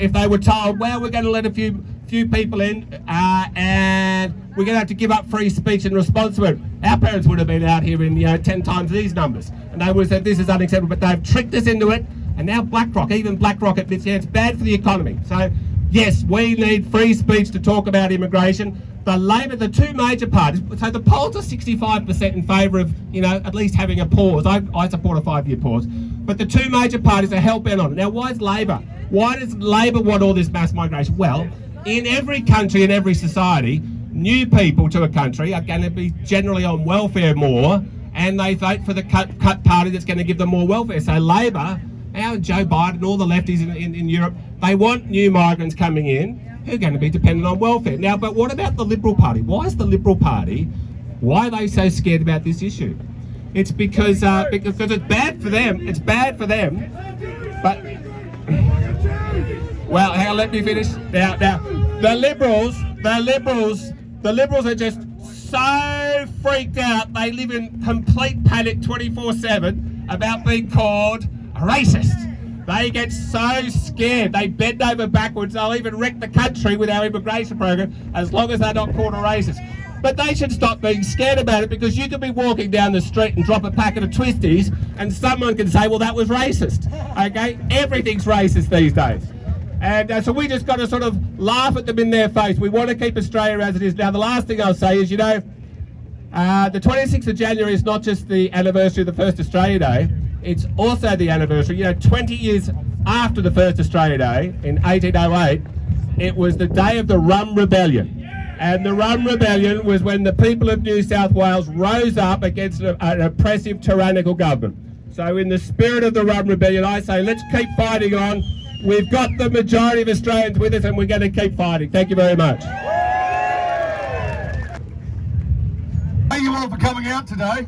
if they were told, well, we're going to let a few people in and we're going to have to give up free speech in response to it, our parents would have been out here in 10 times these numbers, and they would have said this is unacceptable. But they've tricked us into it, and now even BlackRock admits, yeah, it's bad for the economy. So Yes, we need free speech to talk about immigration. The Labor, the two major parties, so the polls are 65% in favour of, you know, at least having a pause. I support a 5-year pause. But the two major parties are hell-bent on it. Now, why is Labor? Why does Labor want all this mass migration? Well, in every country, in every society, new people to a country are going to be generally on welfare more, and they vote for the cut party that's going to give them more welfare. So Labor, and Joe Biden, all the lefties in Europe, they want new migrants coming in who are going to be dependent on welfare. Now, but what about the Liberal Party? Why is the Liberal Party, why are they so scared about this issue? It's because it's bad for them. It's bad for them. But, well, hang on, let me finish. Now, the Liberals are just so freaked out. They live in complete panic 24/7 about being called a racist. They get so scared, they bend over backwards. They'll even wreck the country with our immigration program as long as they're not called a racist. But they should stop being scared about it, because you could be walking down the street and drop a packet of twisties and someone can say, well, that was racist. Okay? Everything's racist these days. And so we just got to sort of laugh at them in their face. We want to keep Australia as it is. Now, the last thing I'll say is, you know, the 26th of January is not just the anniversary of the first Australia Day, it's also the anniversary, you know, 20 years after the first Australia Day, in 1808, it was the day of the Rum Rebellion. And the Rum Rebellion was when the people of New South Wales rose up against an oppressive, tyrannical government. So in the spirit of the Rum Rebellion, I say, let's keep fighting on. We've got the majority of Australians with us, and we're going to keep fighting. Thank you very much. Thank you all for coming out today.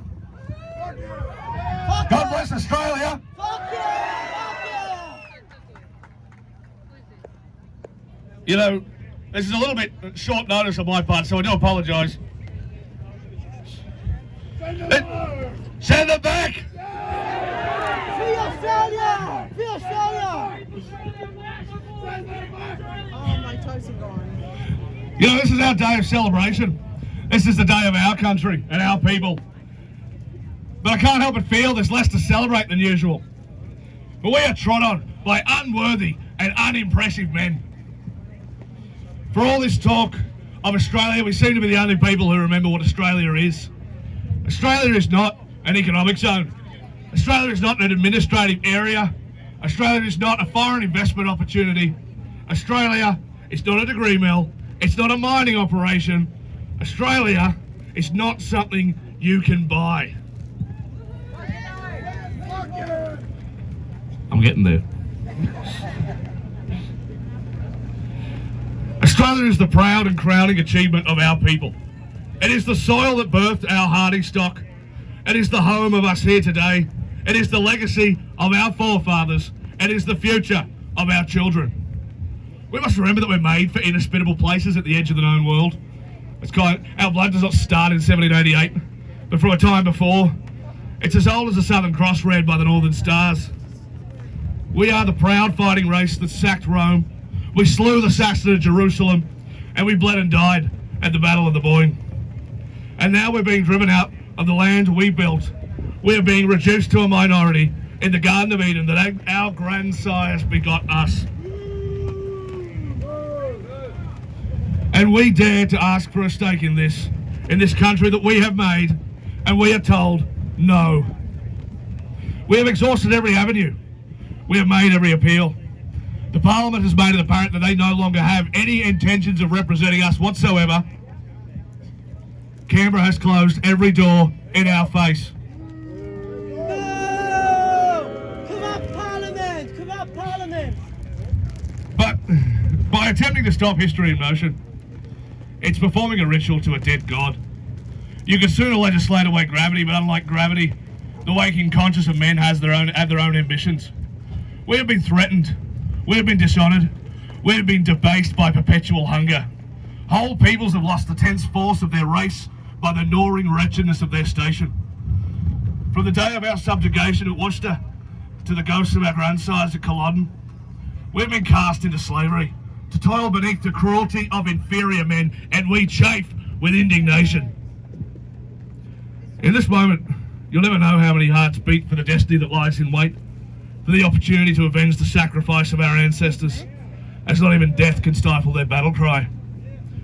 God bless Australia. You know, this is a little bit short notice on my part, so I do apologise. Send them back! Free Australia! Free Australia! Oh, my toes are gone. You know, this is our day of celebration. This is the day of our country and our people. But I can't help but feel there's less to celebrate than usual. But we are trod on by unworthy and unimpressive men. For all this talk of Australia, we seem to be the only people who remember what Australia is. Australia is not an economic zone. Australia is not an administrative area. Australia is not a foreign investment opportunity. Australia is not a degree mill. It's not a mining operation. Australia is not something you can buy. I'm getting there. Australia is the proud and crowning achievement of our people. It is the soil that birthed our hardy stock. It is the home of us here today. It is the legacy of our forefathers. It is the future of our children. We must remember that we're made for inhospitable places at the edge of the known world. Our blood does not start in 1788, but from a time before. It's as old as the Southern Cross read by the Northern Stars. We are the proud fighting race that sacked Rome. We slew the Saxon of Jerusalem, and we bled and died at the Battle of the Boyne. And now we're being driven out of the land we built. We are being reduced to a minority in the Garden of Eden that our grandsires begot us. And we dare to ask for a stake in this country that we have made, and we are told no. We have exhausted every avenue. We have made every appeal. The Parliament has made it apparent that they no longer have any intentions of representing us whatsoever. Canberra has closed every door in our face. No! Come up, Parliament! Come up, Parliament! But by attempting to stop history in motion, it's performing a ritual to a dead god. You can sooner legislate away gravity, but unlike gravity, the waking conscience of men have their own ambitions. We have been threatened. We have been dishonoured. We have been debased by perpetual hunger. Whole peoples have lost the tense force of their race by the gnawing wretchedness of their station. From the day of our subjugation at Worcester to the ghosts of our grandsires at Culloden, we've been cast into slavery, to toil beneath the cruelty of inferior men, and we chafe with indignation. In this moment, you'll never know how many hearts beat for the destiny that lies in wait, for the opportunity to avenge the sacrifice of our ancestors. as not even death can stifle their battle cry.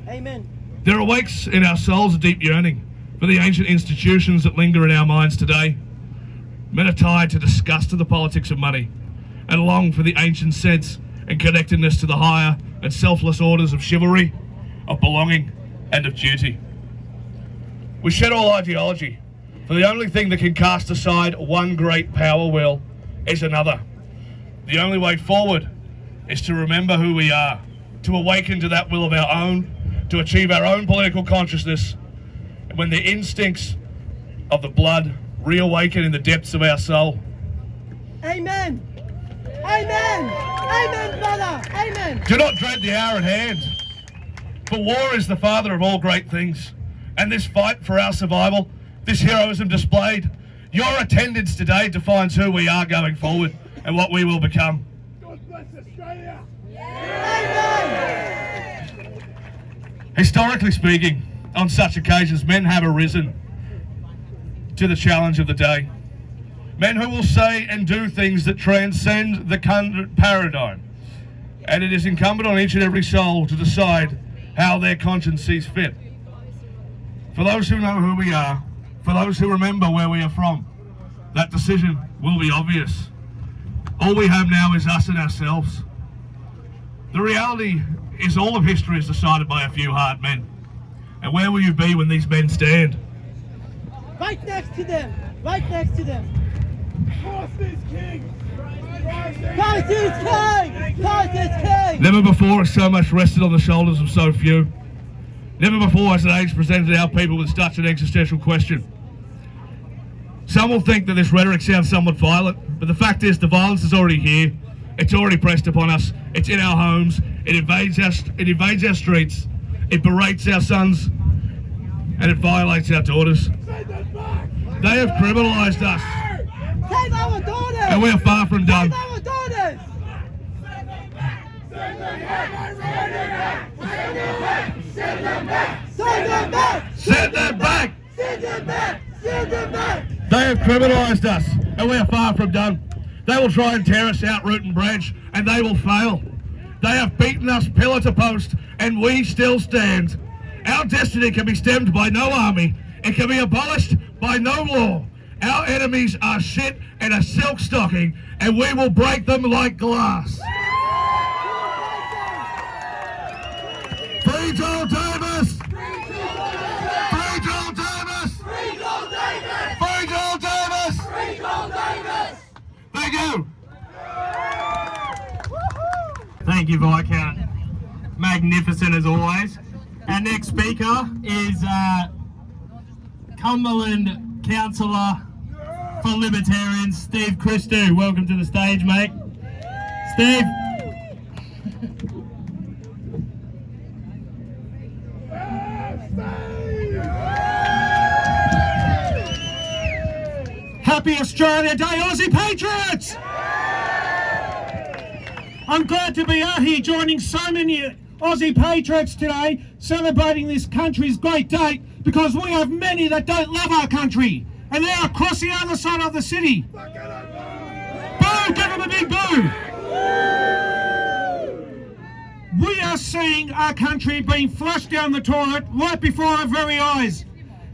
Amen. There awakes in our souls a deep yearning for the ancient institutions that linger in our minds today. Men are tied to disgust of the politics of money and long for the ancient sense and connectedness to the higher and selfless orders of chivalry, of belonging, and of duty. We shed all ideology, for the only thing that can cast aside one great power will is another. The only way forward is to remember who we are, to awaken to that will of our own, to achieve our own political consciousness, and when the instincts of the blood reawaken in the depths of our soul. Amen. Amen. Amen, brother. Amen. Do not dread the hour at hand, for war is the father of all great things, and this fight for our survival, this heroism displayed, your attendance today defines who we are going forward and what we will become. God bless Australia. Amen. Historically speaking, on such occasions, men have arisen to the challenge of the day. Men who will say and do things that transcend the current paradigm. And it is incumbent on each and every soul to decide how their conscience sees fit. For those who know who we are, for those who remember where we are from, that decision will be obvious. All we have now is us and ourselves. The reality is all of history is decided by a few hard men. And where will you be when these men stand? Right next to them. Right next to them. Christ is king. Christ is king. Christ is king. Never before has so much rested on the shoulders of so few. Never before has an age presented our people with such an existential question. Some will think that this rhetoric sounds somewhat violent, but the fact is the violence is already here. It's already pressed upon us. It's in our homes. It invades our streets. It berates our sons, and it violates our daughters. They have criminalised us. Save our daughters. And we are far from done. Save our daughters. Send them back. Send them back. Send them back. Send them back. Send them back. Send them back. They have criminalised us, and we are far from done. They will try and tear us out root and branch, and they will fail. They have beaten us pillar to post, and we still stand. Our destiny can be stemmed by no army. It can be abolished by no law. Our enemies are shit and a silk stocking, and we will break them like glass. Free Joel Davis! Free Joel Davis! Free Joel Davis. Free Joel Davis! Free Joel Davis. Thank you! Thank you, Viscount. Magnificent as always. Our next speaker is Cumberland Councillor for Libertarians, Steve Christo. Welcome to the stage, mate. Steve. Happy Australia Day, Aussie Patriots! I'm glad to be out here joining so many Aussie Patriots today, celebrating this country's great day, because we have many that don't love our country, and they are across the other side of the city. Boo! Give them a big boo! We are seeing our country being flushed down the toilet right before our very eyes.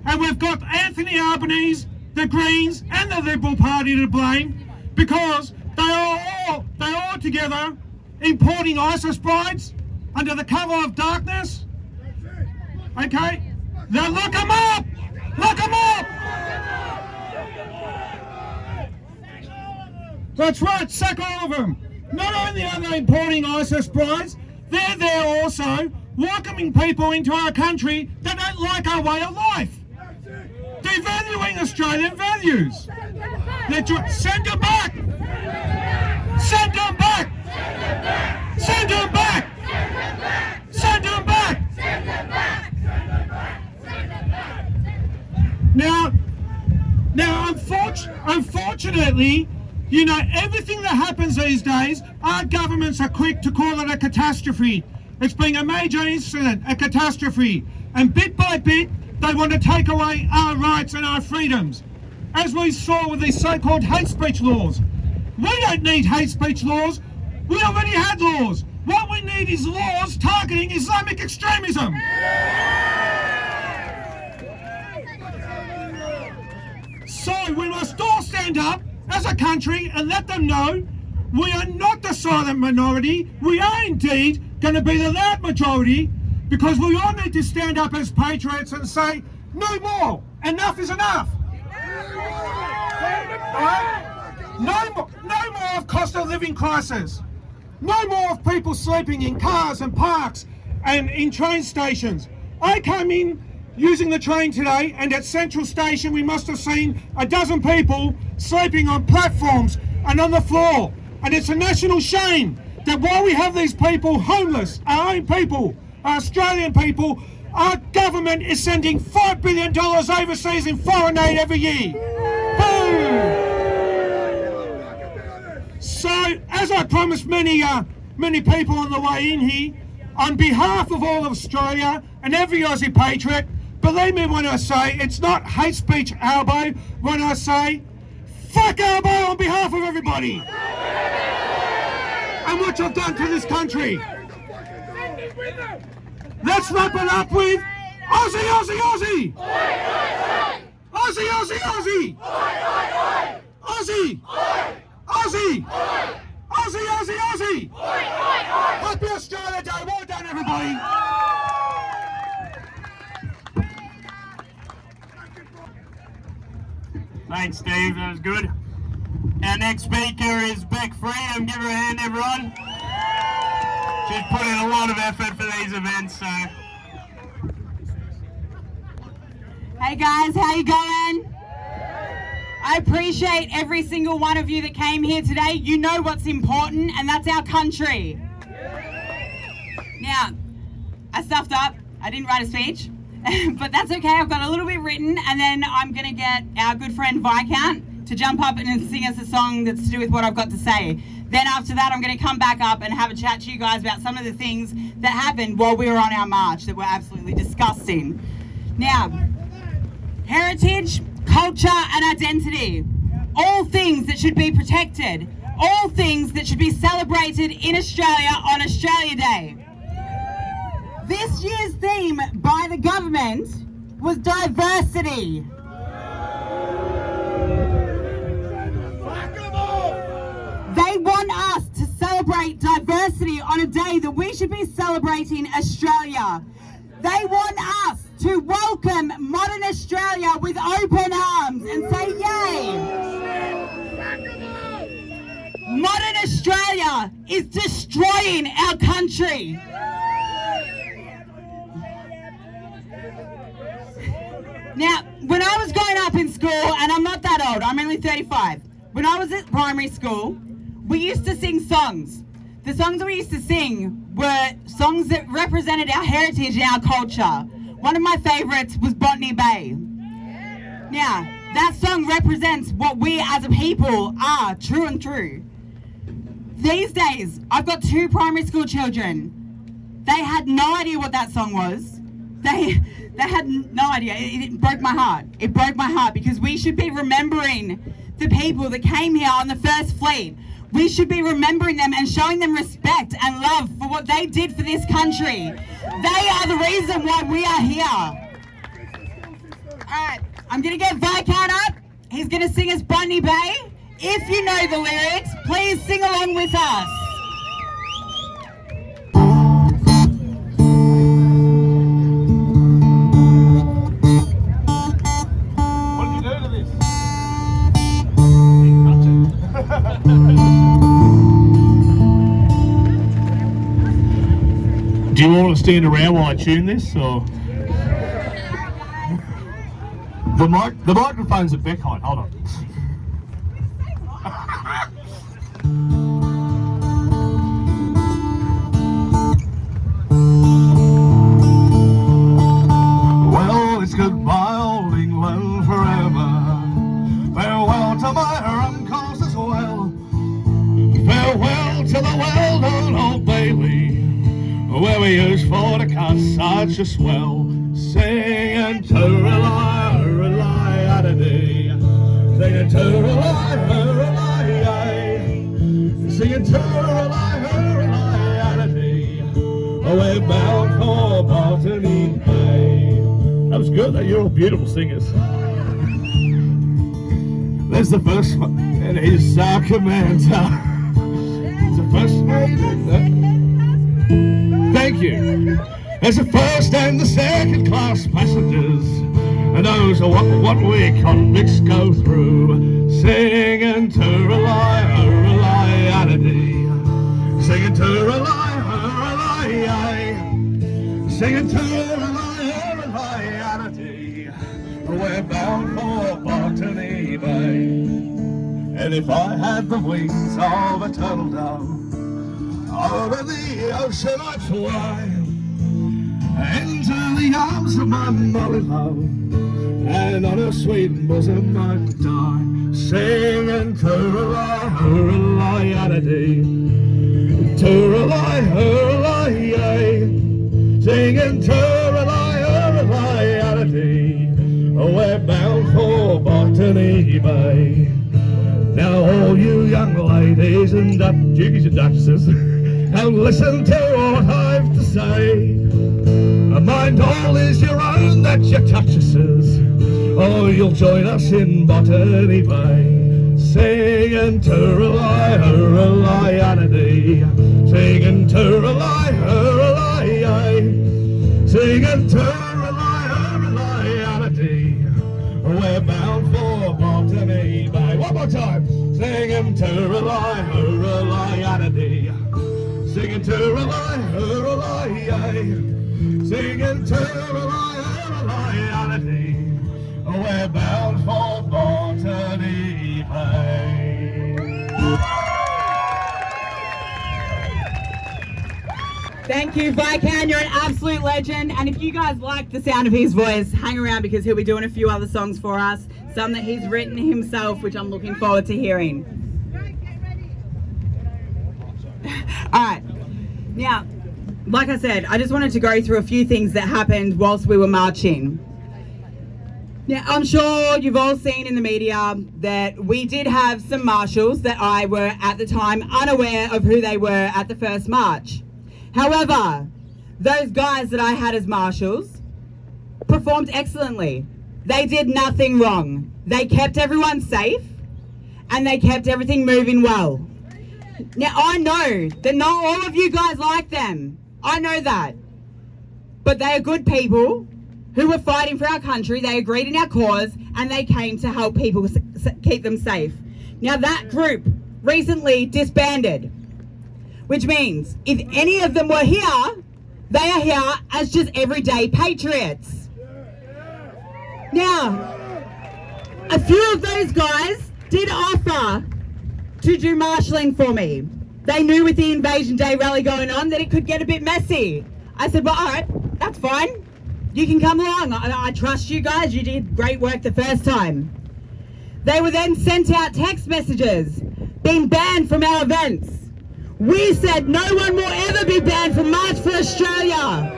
And we've got Anthony Albanese, the Greens and the Liberal Party to blame, because they are all together importing ISIS brides under the cover of darkness. Okay? Now look them up! Look them up! That's right, sack all of them. Not only are they importing ISIS brides, they're there also welcoming people into our country that don't like our way of life. Devaluing Australian values. Send them back! Send them back! Send them back! Send them back! Now, unfortunately, you know, everything that happens these days, our governments are quick to call it a catastrophe. It's being a major incident, a catastrophe. And bit by bit, they want to take away our rights and our freedoms. As we saw with these so-called hate speech laws. We don't need hate speech laws. We already had laws. What we need is laws targeting Islamic extremism. So we must all stand up as a country and let them know we are not the silent minority. We are indeed going to be the loud majority, because we all need to stand up as patriots and say, no more, enough is enough. No more of cost of living crisis. No more of people sleeping in cars and parks and in train stations. I came in using the train today, and at Central Station we must have seen a dozen people sleeping on platforms and on the floor. And it's a national shame that while we have these people homeless, our own people, our Australian people, our government is sending $5 billion overseas in foreign aid every year. Boom! So, as I promised many people on the way in here, on behalf of all of Australia and every Aussie patriot, believe me when I say it's not hate speech, Albo, when I say fuck Albo on behalf of everybody. And what you've done to this country. Let's wrap it up with Aussie, Aussie, Aussie! Aussie, Aussie, Aussie! Aussie! Aussie! Aussie, Aussie, Aussie! Happy Australia Day! Well done, everybody! Thanks, Steve. That was good. Our next speaker is Bec Freedom. Give her a hand, everyone. She's put in a lot of effort for these events, so. Hey guys, how you going? I appreciate every single one of you that came here today. You know what's important, and that's our country. Now, I stuffed up. I didn't write a speech, but that's okay. I've got a little bit written, and then I'm going to get our good friend Viscount to jump up and sing us a song that's to do with what I've got to say. Then after that, I'm going to come back up and have a chat to you guys about some of the things that happened while we were on our march that were absolutely disgusting. Now, heritage, culture and identity, all things that should be protected, all things that should be celebrated in Australia on Australia Day. This year's theme by the government was diversity. They want us to celebrate diversity on a day that we should be celebrating Australia. They want us to welcome modern Australia with open arms and say yay. Modern Australia is destroying our country. Now, when I was growing up in school, and I'm not that old, I'm only 35. When I was at primary school, we used to sing songs. The songs that we used to sing were songs that represented our heritage and our culture. One of my favourites was Botany Bay. Now, that song represents what we as a people are, true and true. These days, I've got 2 primary school children. They had no idea what that song was. They had no idea. It broke my heart. It broke my heart, because we should be remembering the people that came here on the First Fleet. We should be remembering them and showing them respect and love for what they did for this country. They are the reason why we are here. Alright, I'm going to get Viscount up. He's going to sing us Botany Bay. If you know the lyrics, please sing along with us. What did you do to this? Do you want to stand around while I tune this, or? The microphone's at Bec height. Hold on. Well, it's goodbye, old England, forever. Farewell to my uncles as well. Farewell to the well-known Old Bailey, where we used for to cut such a swell. Singing tooralai, tooralai, a-da-dee. Singing tooralai, tooralai, aye. Singing tooralai, tooralai, a-da-dee. That was good. You're all beautiful singers. There's the first one, and he's our commander. There's the first thank you. There's the first and the second class passengers, and those are what we convicts go through, singing to reality, singing to reality, singing to reality. We're bound for Botany Bay, and if I had the wings of a turtle dove, over the ocean I'd fly, into the arms of my Molly love, and on her sweet bosom I'd die, singing to reality, to reality, singing to reality. We're bound for Botany Bay. Now all you young ladies and duchies and duchesses, and listen to what I've to say. Mind all is your own that you touches, oh, you'll join us in Botany Bay, singing to reality, singing to reality, singing to reality. We're bound for Botany Bay. One more time, singing to reality, singing to reality, singing to reality. We're bound for Botany Bay. Thank you, Viscount. You're an absolute legend. And if you guys like the sound of his voice, hang around because he'll be doing a few other songs for us. Some that he's written himself, which I'm looking forward to hearing. All right. Now, like I said, I just wanted to go through a few things that happened whilst we were marching. Now, I'm sure you've all seen in the media that we did have some marshals that I were at the time unaware of who they were at the first march. However, those guys that I had as marshals performed excellently. They did nothing wrong. They kept everyone safe and they kept everything moving well. Now, I know that not all of you guys like them. I know that. But they are good people who were fighting for our country. They agreed in our cause and they came to help people keep them safe. Now, that group recently disbanded, which means if any of them were here, they are here as just everyday patriots. Now, a few of those guys did offer to do marshalling for me. They knew with the Invasion Day rally going on that it could get a bit messy. I said, well, all right, that's fine. You can come along. I trust you guys. You did great work the first time. They were then sent out text messages, being banned from our events. We said no one will ever be banned from March for Australia.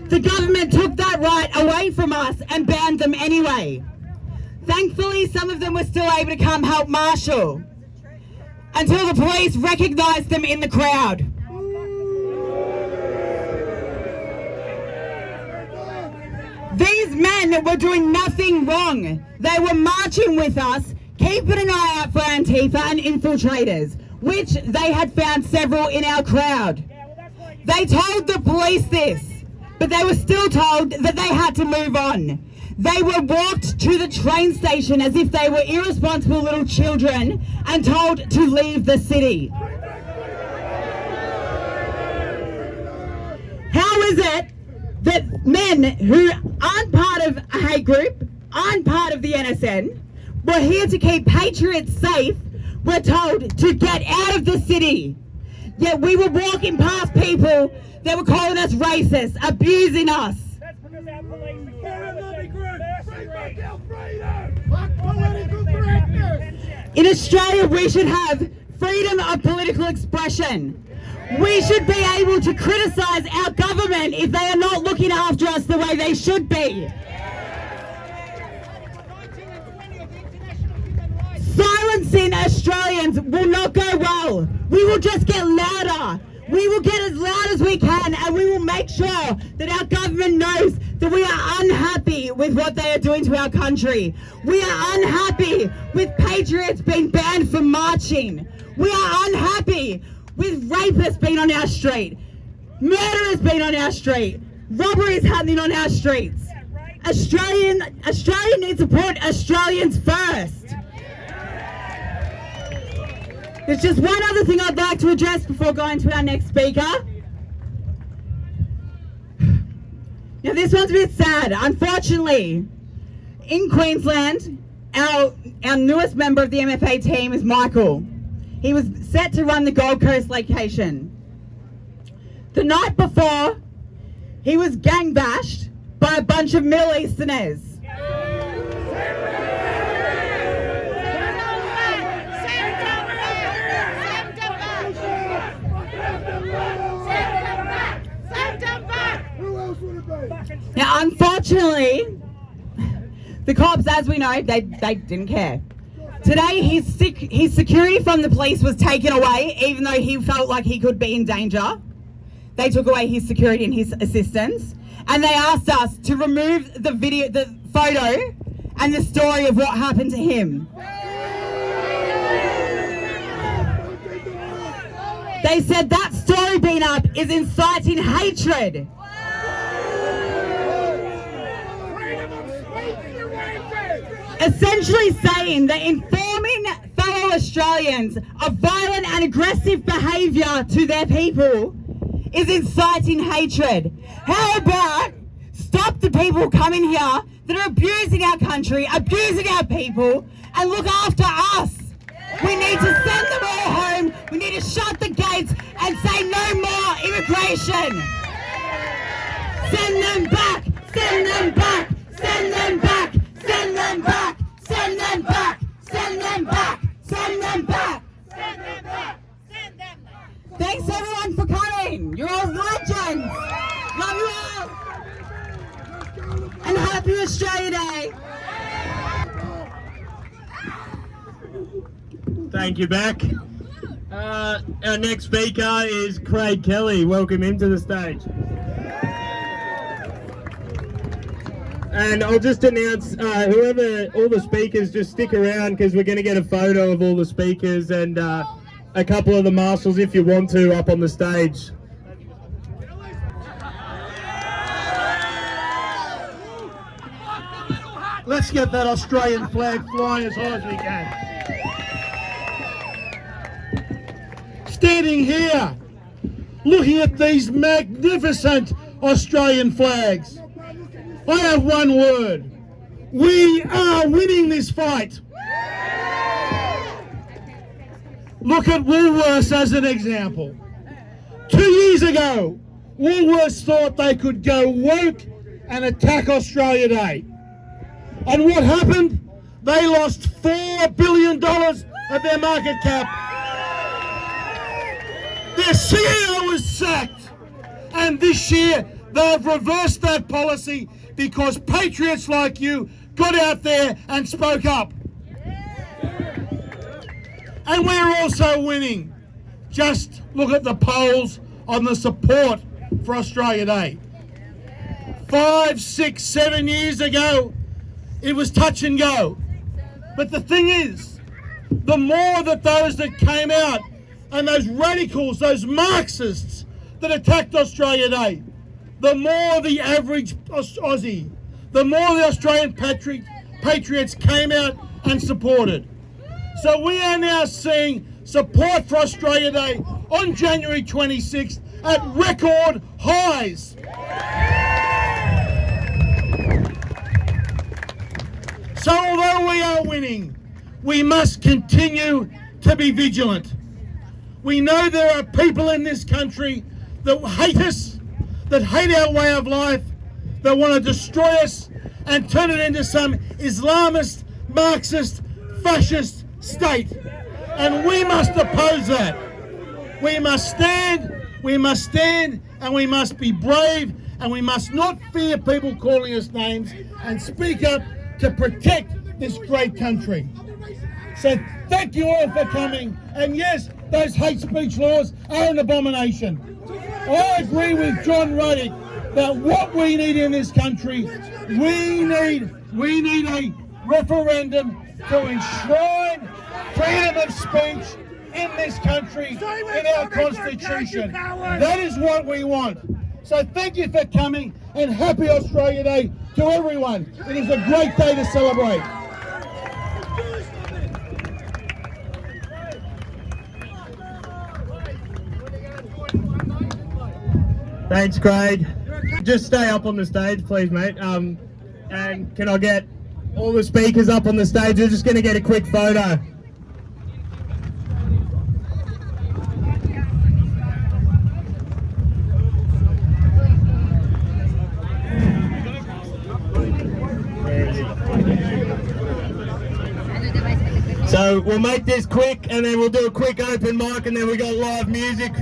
The government took that right away from us and banned them anyway. Thankfully, some of them were still able to come help marshal until the police recognised them in the crowd. These men were doing nothing wrong. They were marching with us, keeping an eye out for Antifa and infiltrators, which they had found several in our crowd. They told the police this, but they were still told that they had to move on. They were walked to the train station as if they were irresponsible little children and told to leave the city. How is it that men who aren't part of a hate group, aren't part of the NSN, were here to keep patriots safe, were told to get out of the city? Yet we were walking past people that were calling us racist, abusing us. That's because our police are lobby group. Fuck political correctness. In Australia, we should have freedom of political expression. We should be able to criticise our government if they are not looking after us the way they should be. Silencing Australians will not go well. We will just get louder. We will get as loud as we can and we will make sure that our government knows that we are with what they are doing to our country. We are unhappy with patriots being banned from marching. We are unhappy with rapists being on our street, murderers being on our street, robberies happening on our streets. Australia needs to put Australians first. There's just one other thing I'd like to address before going to our next speaker. Now this one's a bit sad. Unfortunately, in Queensland, our newest member of the MFA team is Michael. He was set to run the Gold Coast location. The night before, he was gang bashed by a bunch of Middle Easterners. Now, unfortunately, the cops, as we know, they didn't care. Today, his security from the police was taken away, even though he felt like he could be in danger. They took away his security and his assistance, and they asked us to remove the video, the photo, and the story of what happened to him. They said that story being up is inciting hatred. Essentially saying that informing fellow Australians of violent and aggressive behaviour to their people is inciting hatred. How about stop the people coming here that are abusing our country, abusing our people, and look after us? We need to send them all home. We need to shut the gates and say no more immigration. Send them back, send them back, send them back. Send them back! Send them back! Send them back! Send them back! Send them back! Send them back! Thanks everyone for coming! You're all legends! Love you all! And happy Australia Day! Thank you, Bec. Our next speaker is Craig Kelly. Welcome him to the stage. And I'll just announce, all the speakers, just stick around because we're going to get a photo of all the speakers and a couple of the marshals, if you want to, up on the stage. Let's get that Australian flag flying as high as we can. Standing here, looking at these magnificent Australian flags, I have one word. We are winning this fight. Look at Woolworths as an example. 2 years ago, Woolworths thought they could go woke and attack Australia Day. And what happened? They lost $4 billion of their market cap. Their CEO was sacked. And this year, they've reversed that policy because patriots like you got out there and spoke up. And we're also winning. Just look at the polls on the support for Australia Day. 5, 6, 7 years ago, it was touch and go. But the thing is, the more that those that came out and those radicals, those Marxists that attacked Australia Day, the more the average Aussie, the more the Australian patriots came out and supported. So we are now seeing support for Australia Day on January 26th at record highs. So although we are winning, we must continue to be vigilant. We know there are people in this country that hate us, that hate our way of life, that want to destroy us and turn it into some Islamist, Marxist, fascist state. And we must oppose that. We must stand, and we must be brave, and we must not fear people calling us names and speak up to protect this great country. So thank you all for coming. And yes, those hate speech laws are an abomination. I agree with John Ruddick that what we need in this country, we need a referendum to enshrine freedom of speech in this country, in our constitution. That is what we want. So thank you for coming, and happy Australia Day to everyone. It is a great day to celebrate. Thanks, Craig. Just stay up on the stage, please, mate. And can I get all the speakers up on the stage? We're just going to get a quick photo. So we'll make this quick, and then we'll do a quick open mic, and then we got live music.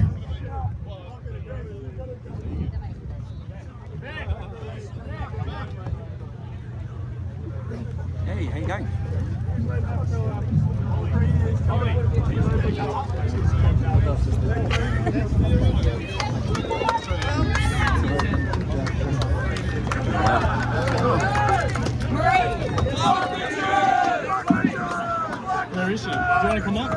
Hey, how you going? Where is she? Do you want to come up?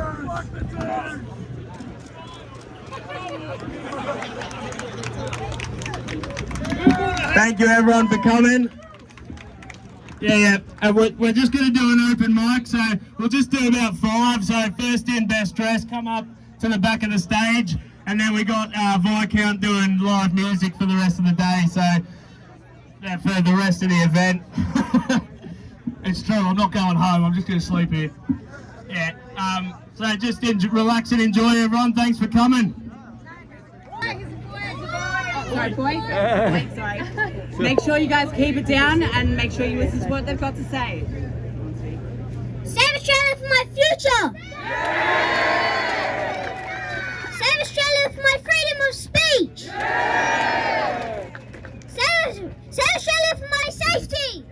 Thank you everyone for coming. Yeah. We're just going to do an open mic, so we'll just do about 5. So first in, best dressed, come up to the back of the stage, and then we got Viscount doing live music for the rest of the day. So for the rest of the event. It's true, I'm not going home, I'm just going to sleep here. Yeah, so just relax and enjoy, everyone. Thanks for coming. Sorry, boy. Wait, sorry. Make sure you guys keep it down and make sure you listen to what they've got to say. Save Australia for my future! Save Australia for my freedom of speech! Save Australia for my safety!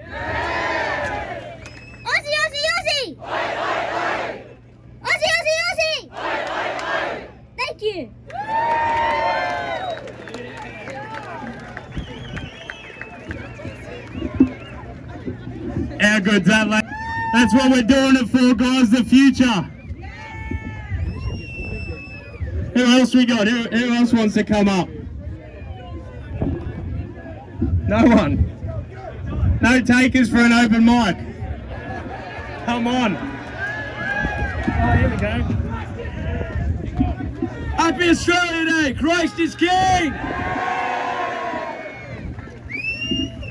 Aussie, Aussie, Aussie! Aussie, Aussie, Aussie! Thank you! How good's that, lad? That's what we're doing it for, guys, the future. Who else we got? Who else wants to come up? No one? No takers for an open mic? Come on. Oh, here we go. Happy Australia Day! Christ is King!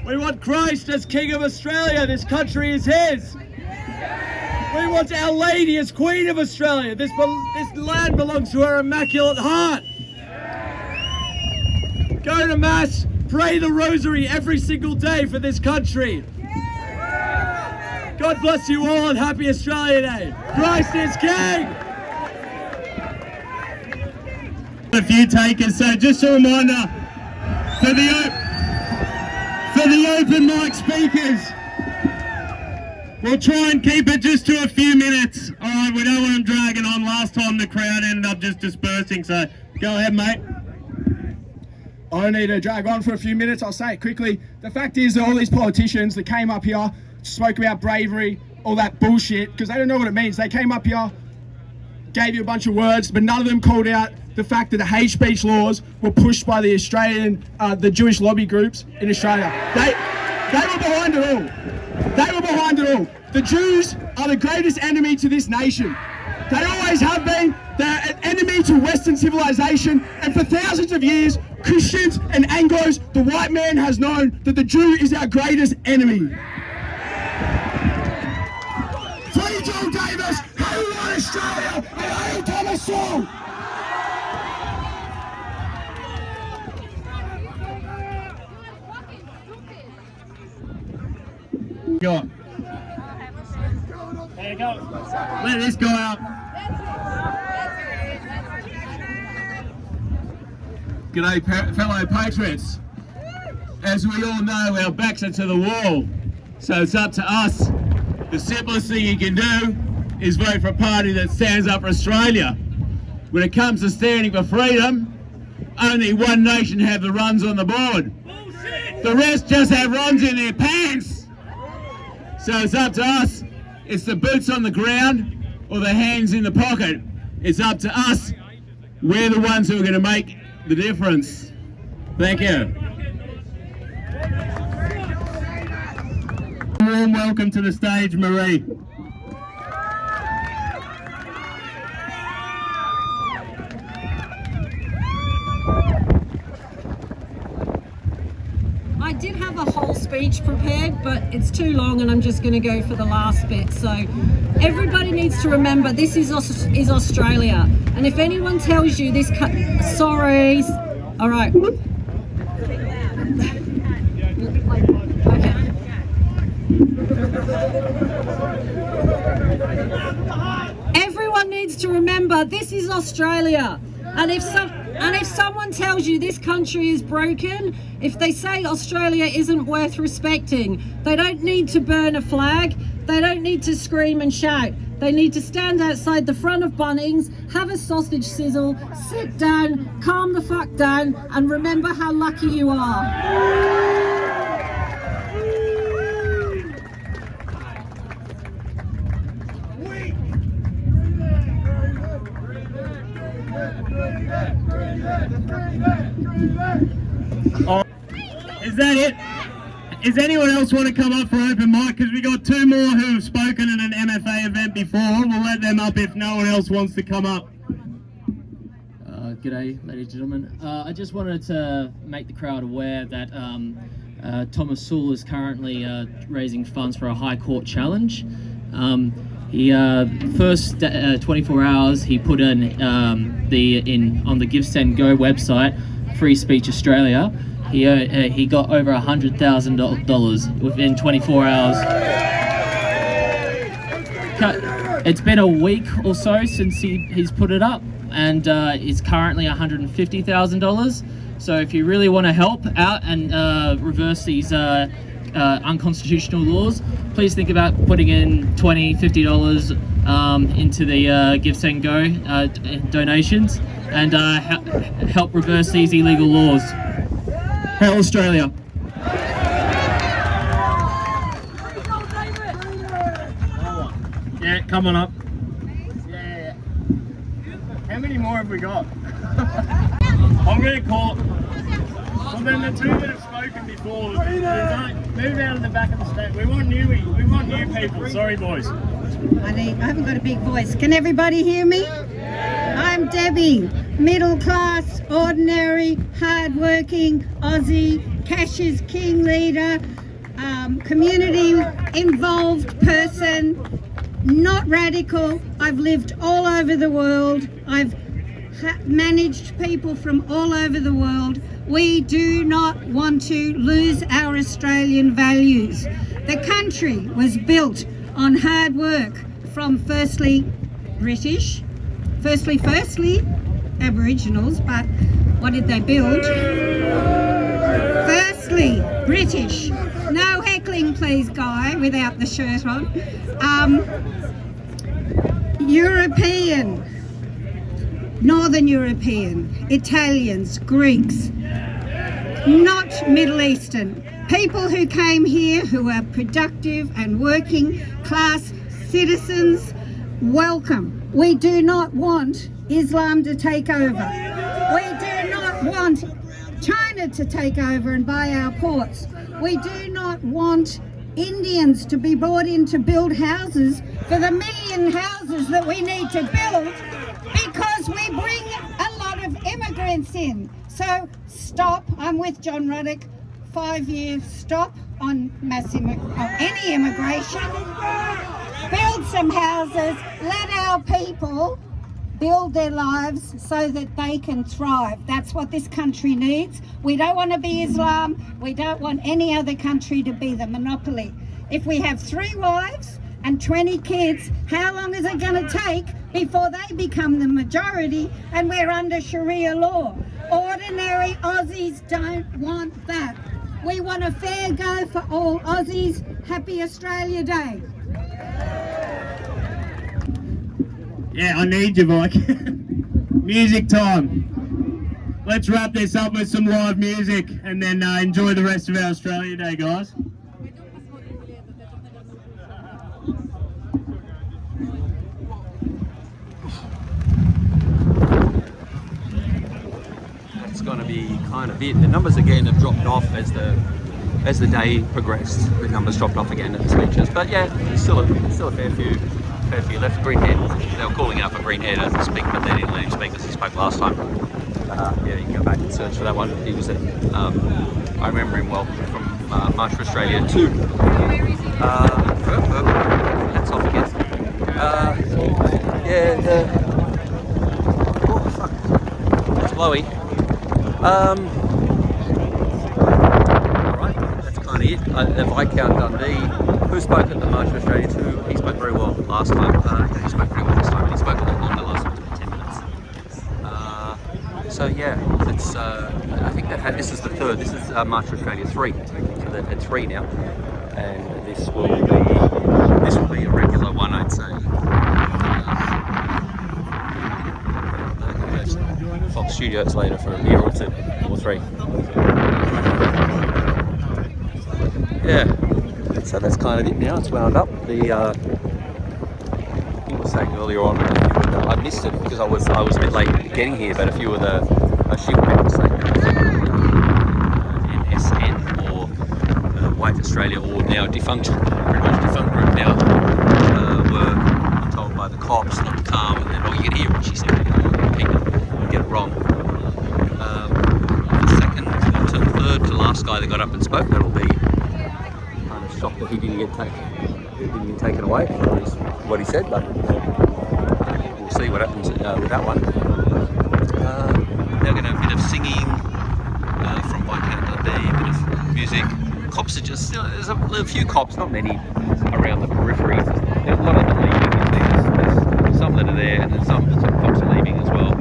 We want Christ as King of Australia. This country is his. We want Our Lady as Queen of Australia. This land belongs to her Immaculate Heart. Go to Mass, pray the Rosary every single day for this country. God bless you all and happy Australia Day. Christ is King! A few takers, so just a reminder for the open mic speakers, we'll try and keep it just to a few minutes. Alright, we don't want them dragging on. Last time the crowd ended up just dispersing, so go ahead, mate. I don't need to drag on for a few minutes, I'll say it quickly. The fact is that all these politicians that came up here, spoke about bravery, all that bullshit, because they don't know what it means. They came up here, gave you a bunch of words, but none of them called out the fact that the hate speech laws were pushed by the the Jewish lobby groups in Australia. They were behind it all. They were behind it all. The Jews are the greatest enemy to this nation. They always have been. They're an enemy to Western civilization, and for thousands of years, Christians and Angos, the white man has known that the Jew is our greatest enemy. Free John Davis, who won Australia, and hail Thomas Sowell. Go. There you go. Let this go out. G'day, fellow patriots. As we all know, our backs are to the wall, so it's up to us. The simplest thing you can do is vote for a party that stands up for Australia. When it comes to standing for freedom, only one nation have the runs on the board. Bullshit! The rest just have runs in their pants. So it's up to us. It's the boots on the ground or the hands in the pocket. It's up to us. We're the ones who are going to make the difference. Thank you. Warm welcome to the stage, Marie. I did have a whole speech prepared, but it's too long and I'm just going to go for the last bit. So everybody needs to remember this is Australia. And if anyone tells you this... Sorry. All right. Okay. Everyone needs to remember this is Australia. And if someone tells you this country is broken, if they say Australia isn't worth respecting, they don't need to burn a flag, they don't need to scream and shout. They need to stand outside the front of Bunnings, have a sausage sizzle, sit down, calm the fuck down, and remember how lucky you are. Is that it? Does anyone else want to come up for open mic? Because we got two more who have spoken at an MFA event before. We'll let them up if no one else wants to come up. G'day, ladies and gentlemen. I just wanted to make the crowd aware that Thomas Sewell is currently raising funds for a High Court challenge. He first 24 hours he put in on the Give Send Go website, Free Speech Australia. He got over $100,000 within 24 hours. It's been a week or so since he's put it up, and it's currently $150,000. So if you really want to help out and reverse these unconstitutional laws, please think about putting in $20, $50 into the Give Send Go donations and help reverse these illegal laws. Hail Australia. Yeah, come on up. Yeah. How many more have we got? I'm going to call. Well, then the two that have spoken before, move out of the back of the stage. We want new people. Sorry, boys. I haven't got a big voice. Can everybody hear me? I'm Debbie, middle class, ordinary, hard-working, Aussie, cash is king leader, community involved person, not radical. I've lived all over the world. I've managed people from all over the world. We do not want to lose our Australian values. The country was built on hard work from firstly British, firstly Aboriginals, but what did they build? Firstly British. No heckling please, Guy, without the shirt on. European, Northern European, Italians, Greeks, not Middle Eastern. People who came here who are productive and working class citizens, welcome. We do not want Islam to take over. We do not want China to take over and buy our ports. We do not want Indians to be brought in to build houses for the million houses that we need to build, because we bring a lot of immigrants in. So stop, I'm with John Ruddick, 5 years, stop on any immigration, build some houses, let our people build their lives so that they can thrive. That's what this country needs. We don't want to be Islam. We don't want any other country to be the monopoly. If we have 3 wives and 20 kids, how long is it going to take before they become the majority and we're under Sharia law? Ordinary Aussies don't want that. We want a fair go for all Aussies. Happy Australia Day. Yeah, I need you, Mike. Music time. let's wrap this up with some live music and then enjoy the rest of our Australia Day, guys. That's going to be kind of it. The numbers again have dropped off as the day progressed. The numbers dropped off again at the speeches, but yeah, there's still a fair few left. Greenhead, they were calling out for Greenhead as to speak, but they didn't let him speak because he spoke last time. Yeah, you can go back and search for that one. He was at, I remember him well from March for Australia 2. That's off again. Oh fuck, that's blowy. Alright, that's kind of it. Viscount Dundee, who spoke at the March for Australia 2, he spoke very well last time. Yeah, he spoke very well this time, and he spoke a lot longer last time, 10 minutes. So yeah, it's, I think they've had, this is the third, this is March for Australia 3, so they've had 3 now, and this will be a regular one, I'd say. Fox Studios later for a year or 2 or 3. Yeah, so that's kind of it now. It's wound up. The you were saying earlier on, I missed it because I was a bit late getting here, but a few of the sheep people saying NSN or White Australia, or now defunct, pretty much defunct group now, were told by the cops not to come, and then you can hear what she said. People get it wrong. The second to third to last guy that got up and spoke, that'll be kind of shocked that he didn't get taken away for what he said, but we'll see what happens with that one. They're going to have a bit of singing from Viscount Dundee, a bit of music. Cops are just, there's a few cops, not many, around the periphery. There's a lot of them leaving, there's some that are there, and then some cops are leaving as well.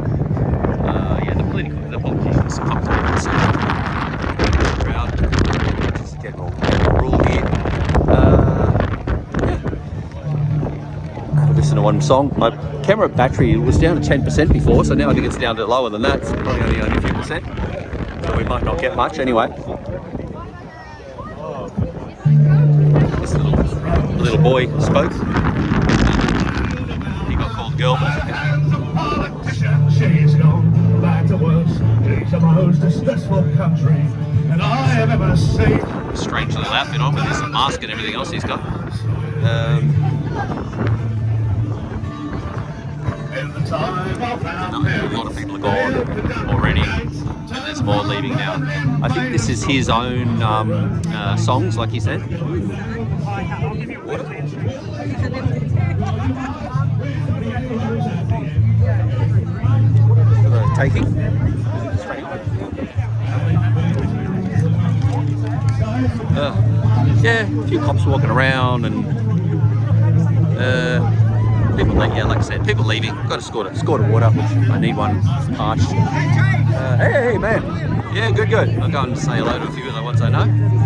Yeah, the politicians come to the crowd, just general rule here. Listen to one song. My camera battery was down to 10% before, so now I think it's down to lower than that. It's probably only a few percent, so we might not get much anyway. This little boy spoke. He got called girl. She's gone back to work. She's the most distressful country that I have ever seen. Strange little outfit on with his mask and everything else he's got. A lot of people are gone already, and there's more leaving now. I think this is his own songs, like he said. Taking. Yeah, a few cops walking around and people, yeah, like I said, people leaving. Got a squirt of water, which I need one parched. Hey, man. Yeah, good. I'll go and say hello to a few of the ones I know.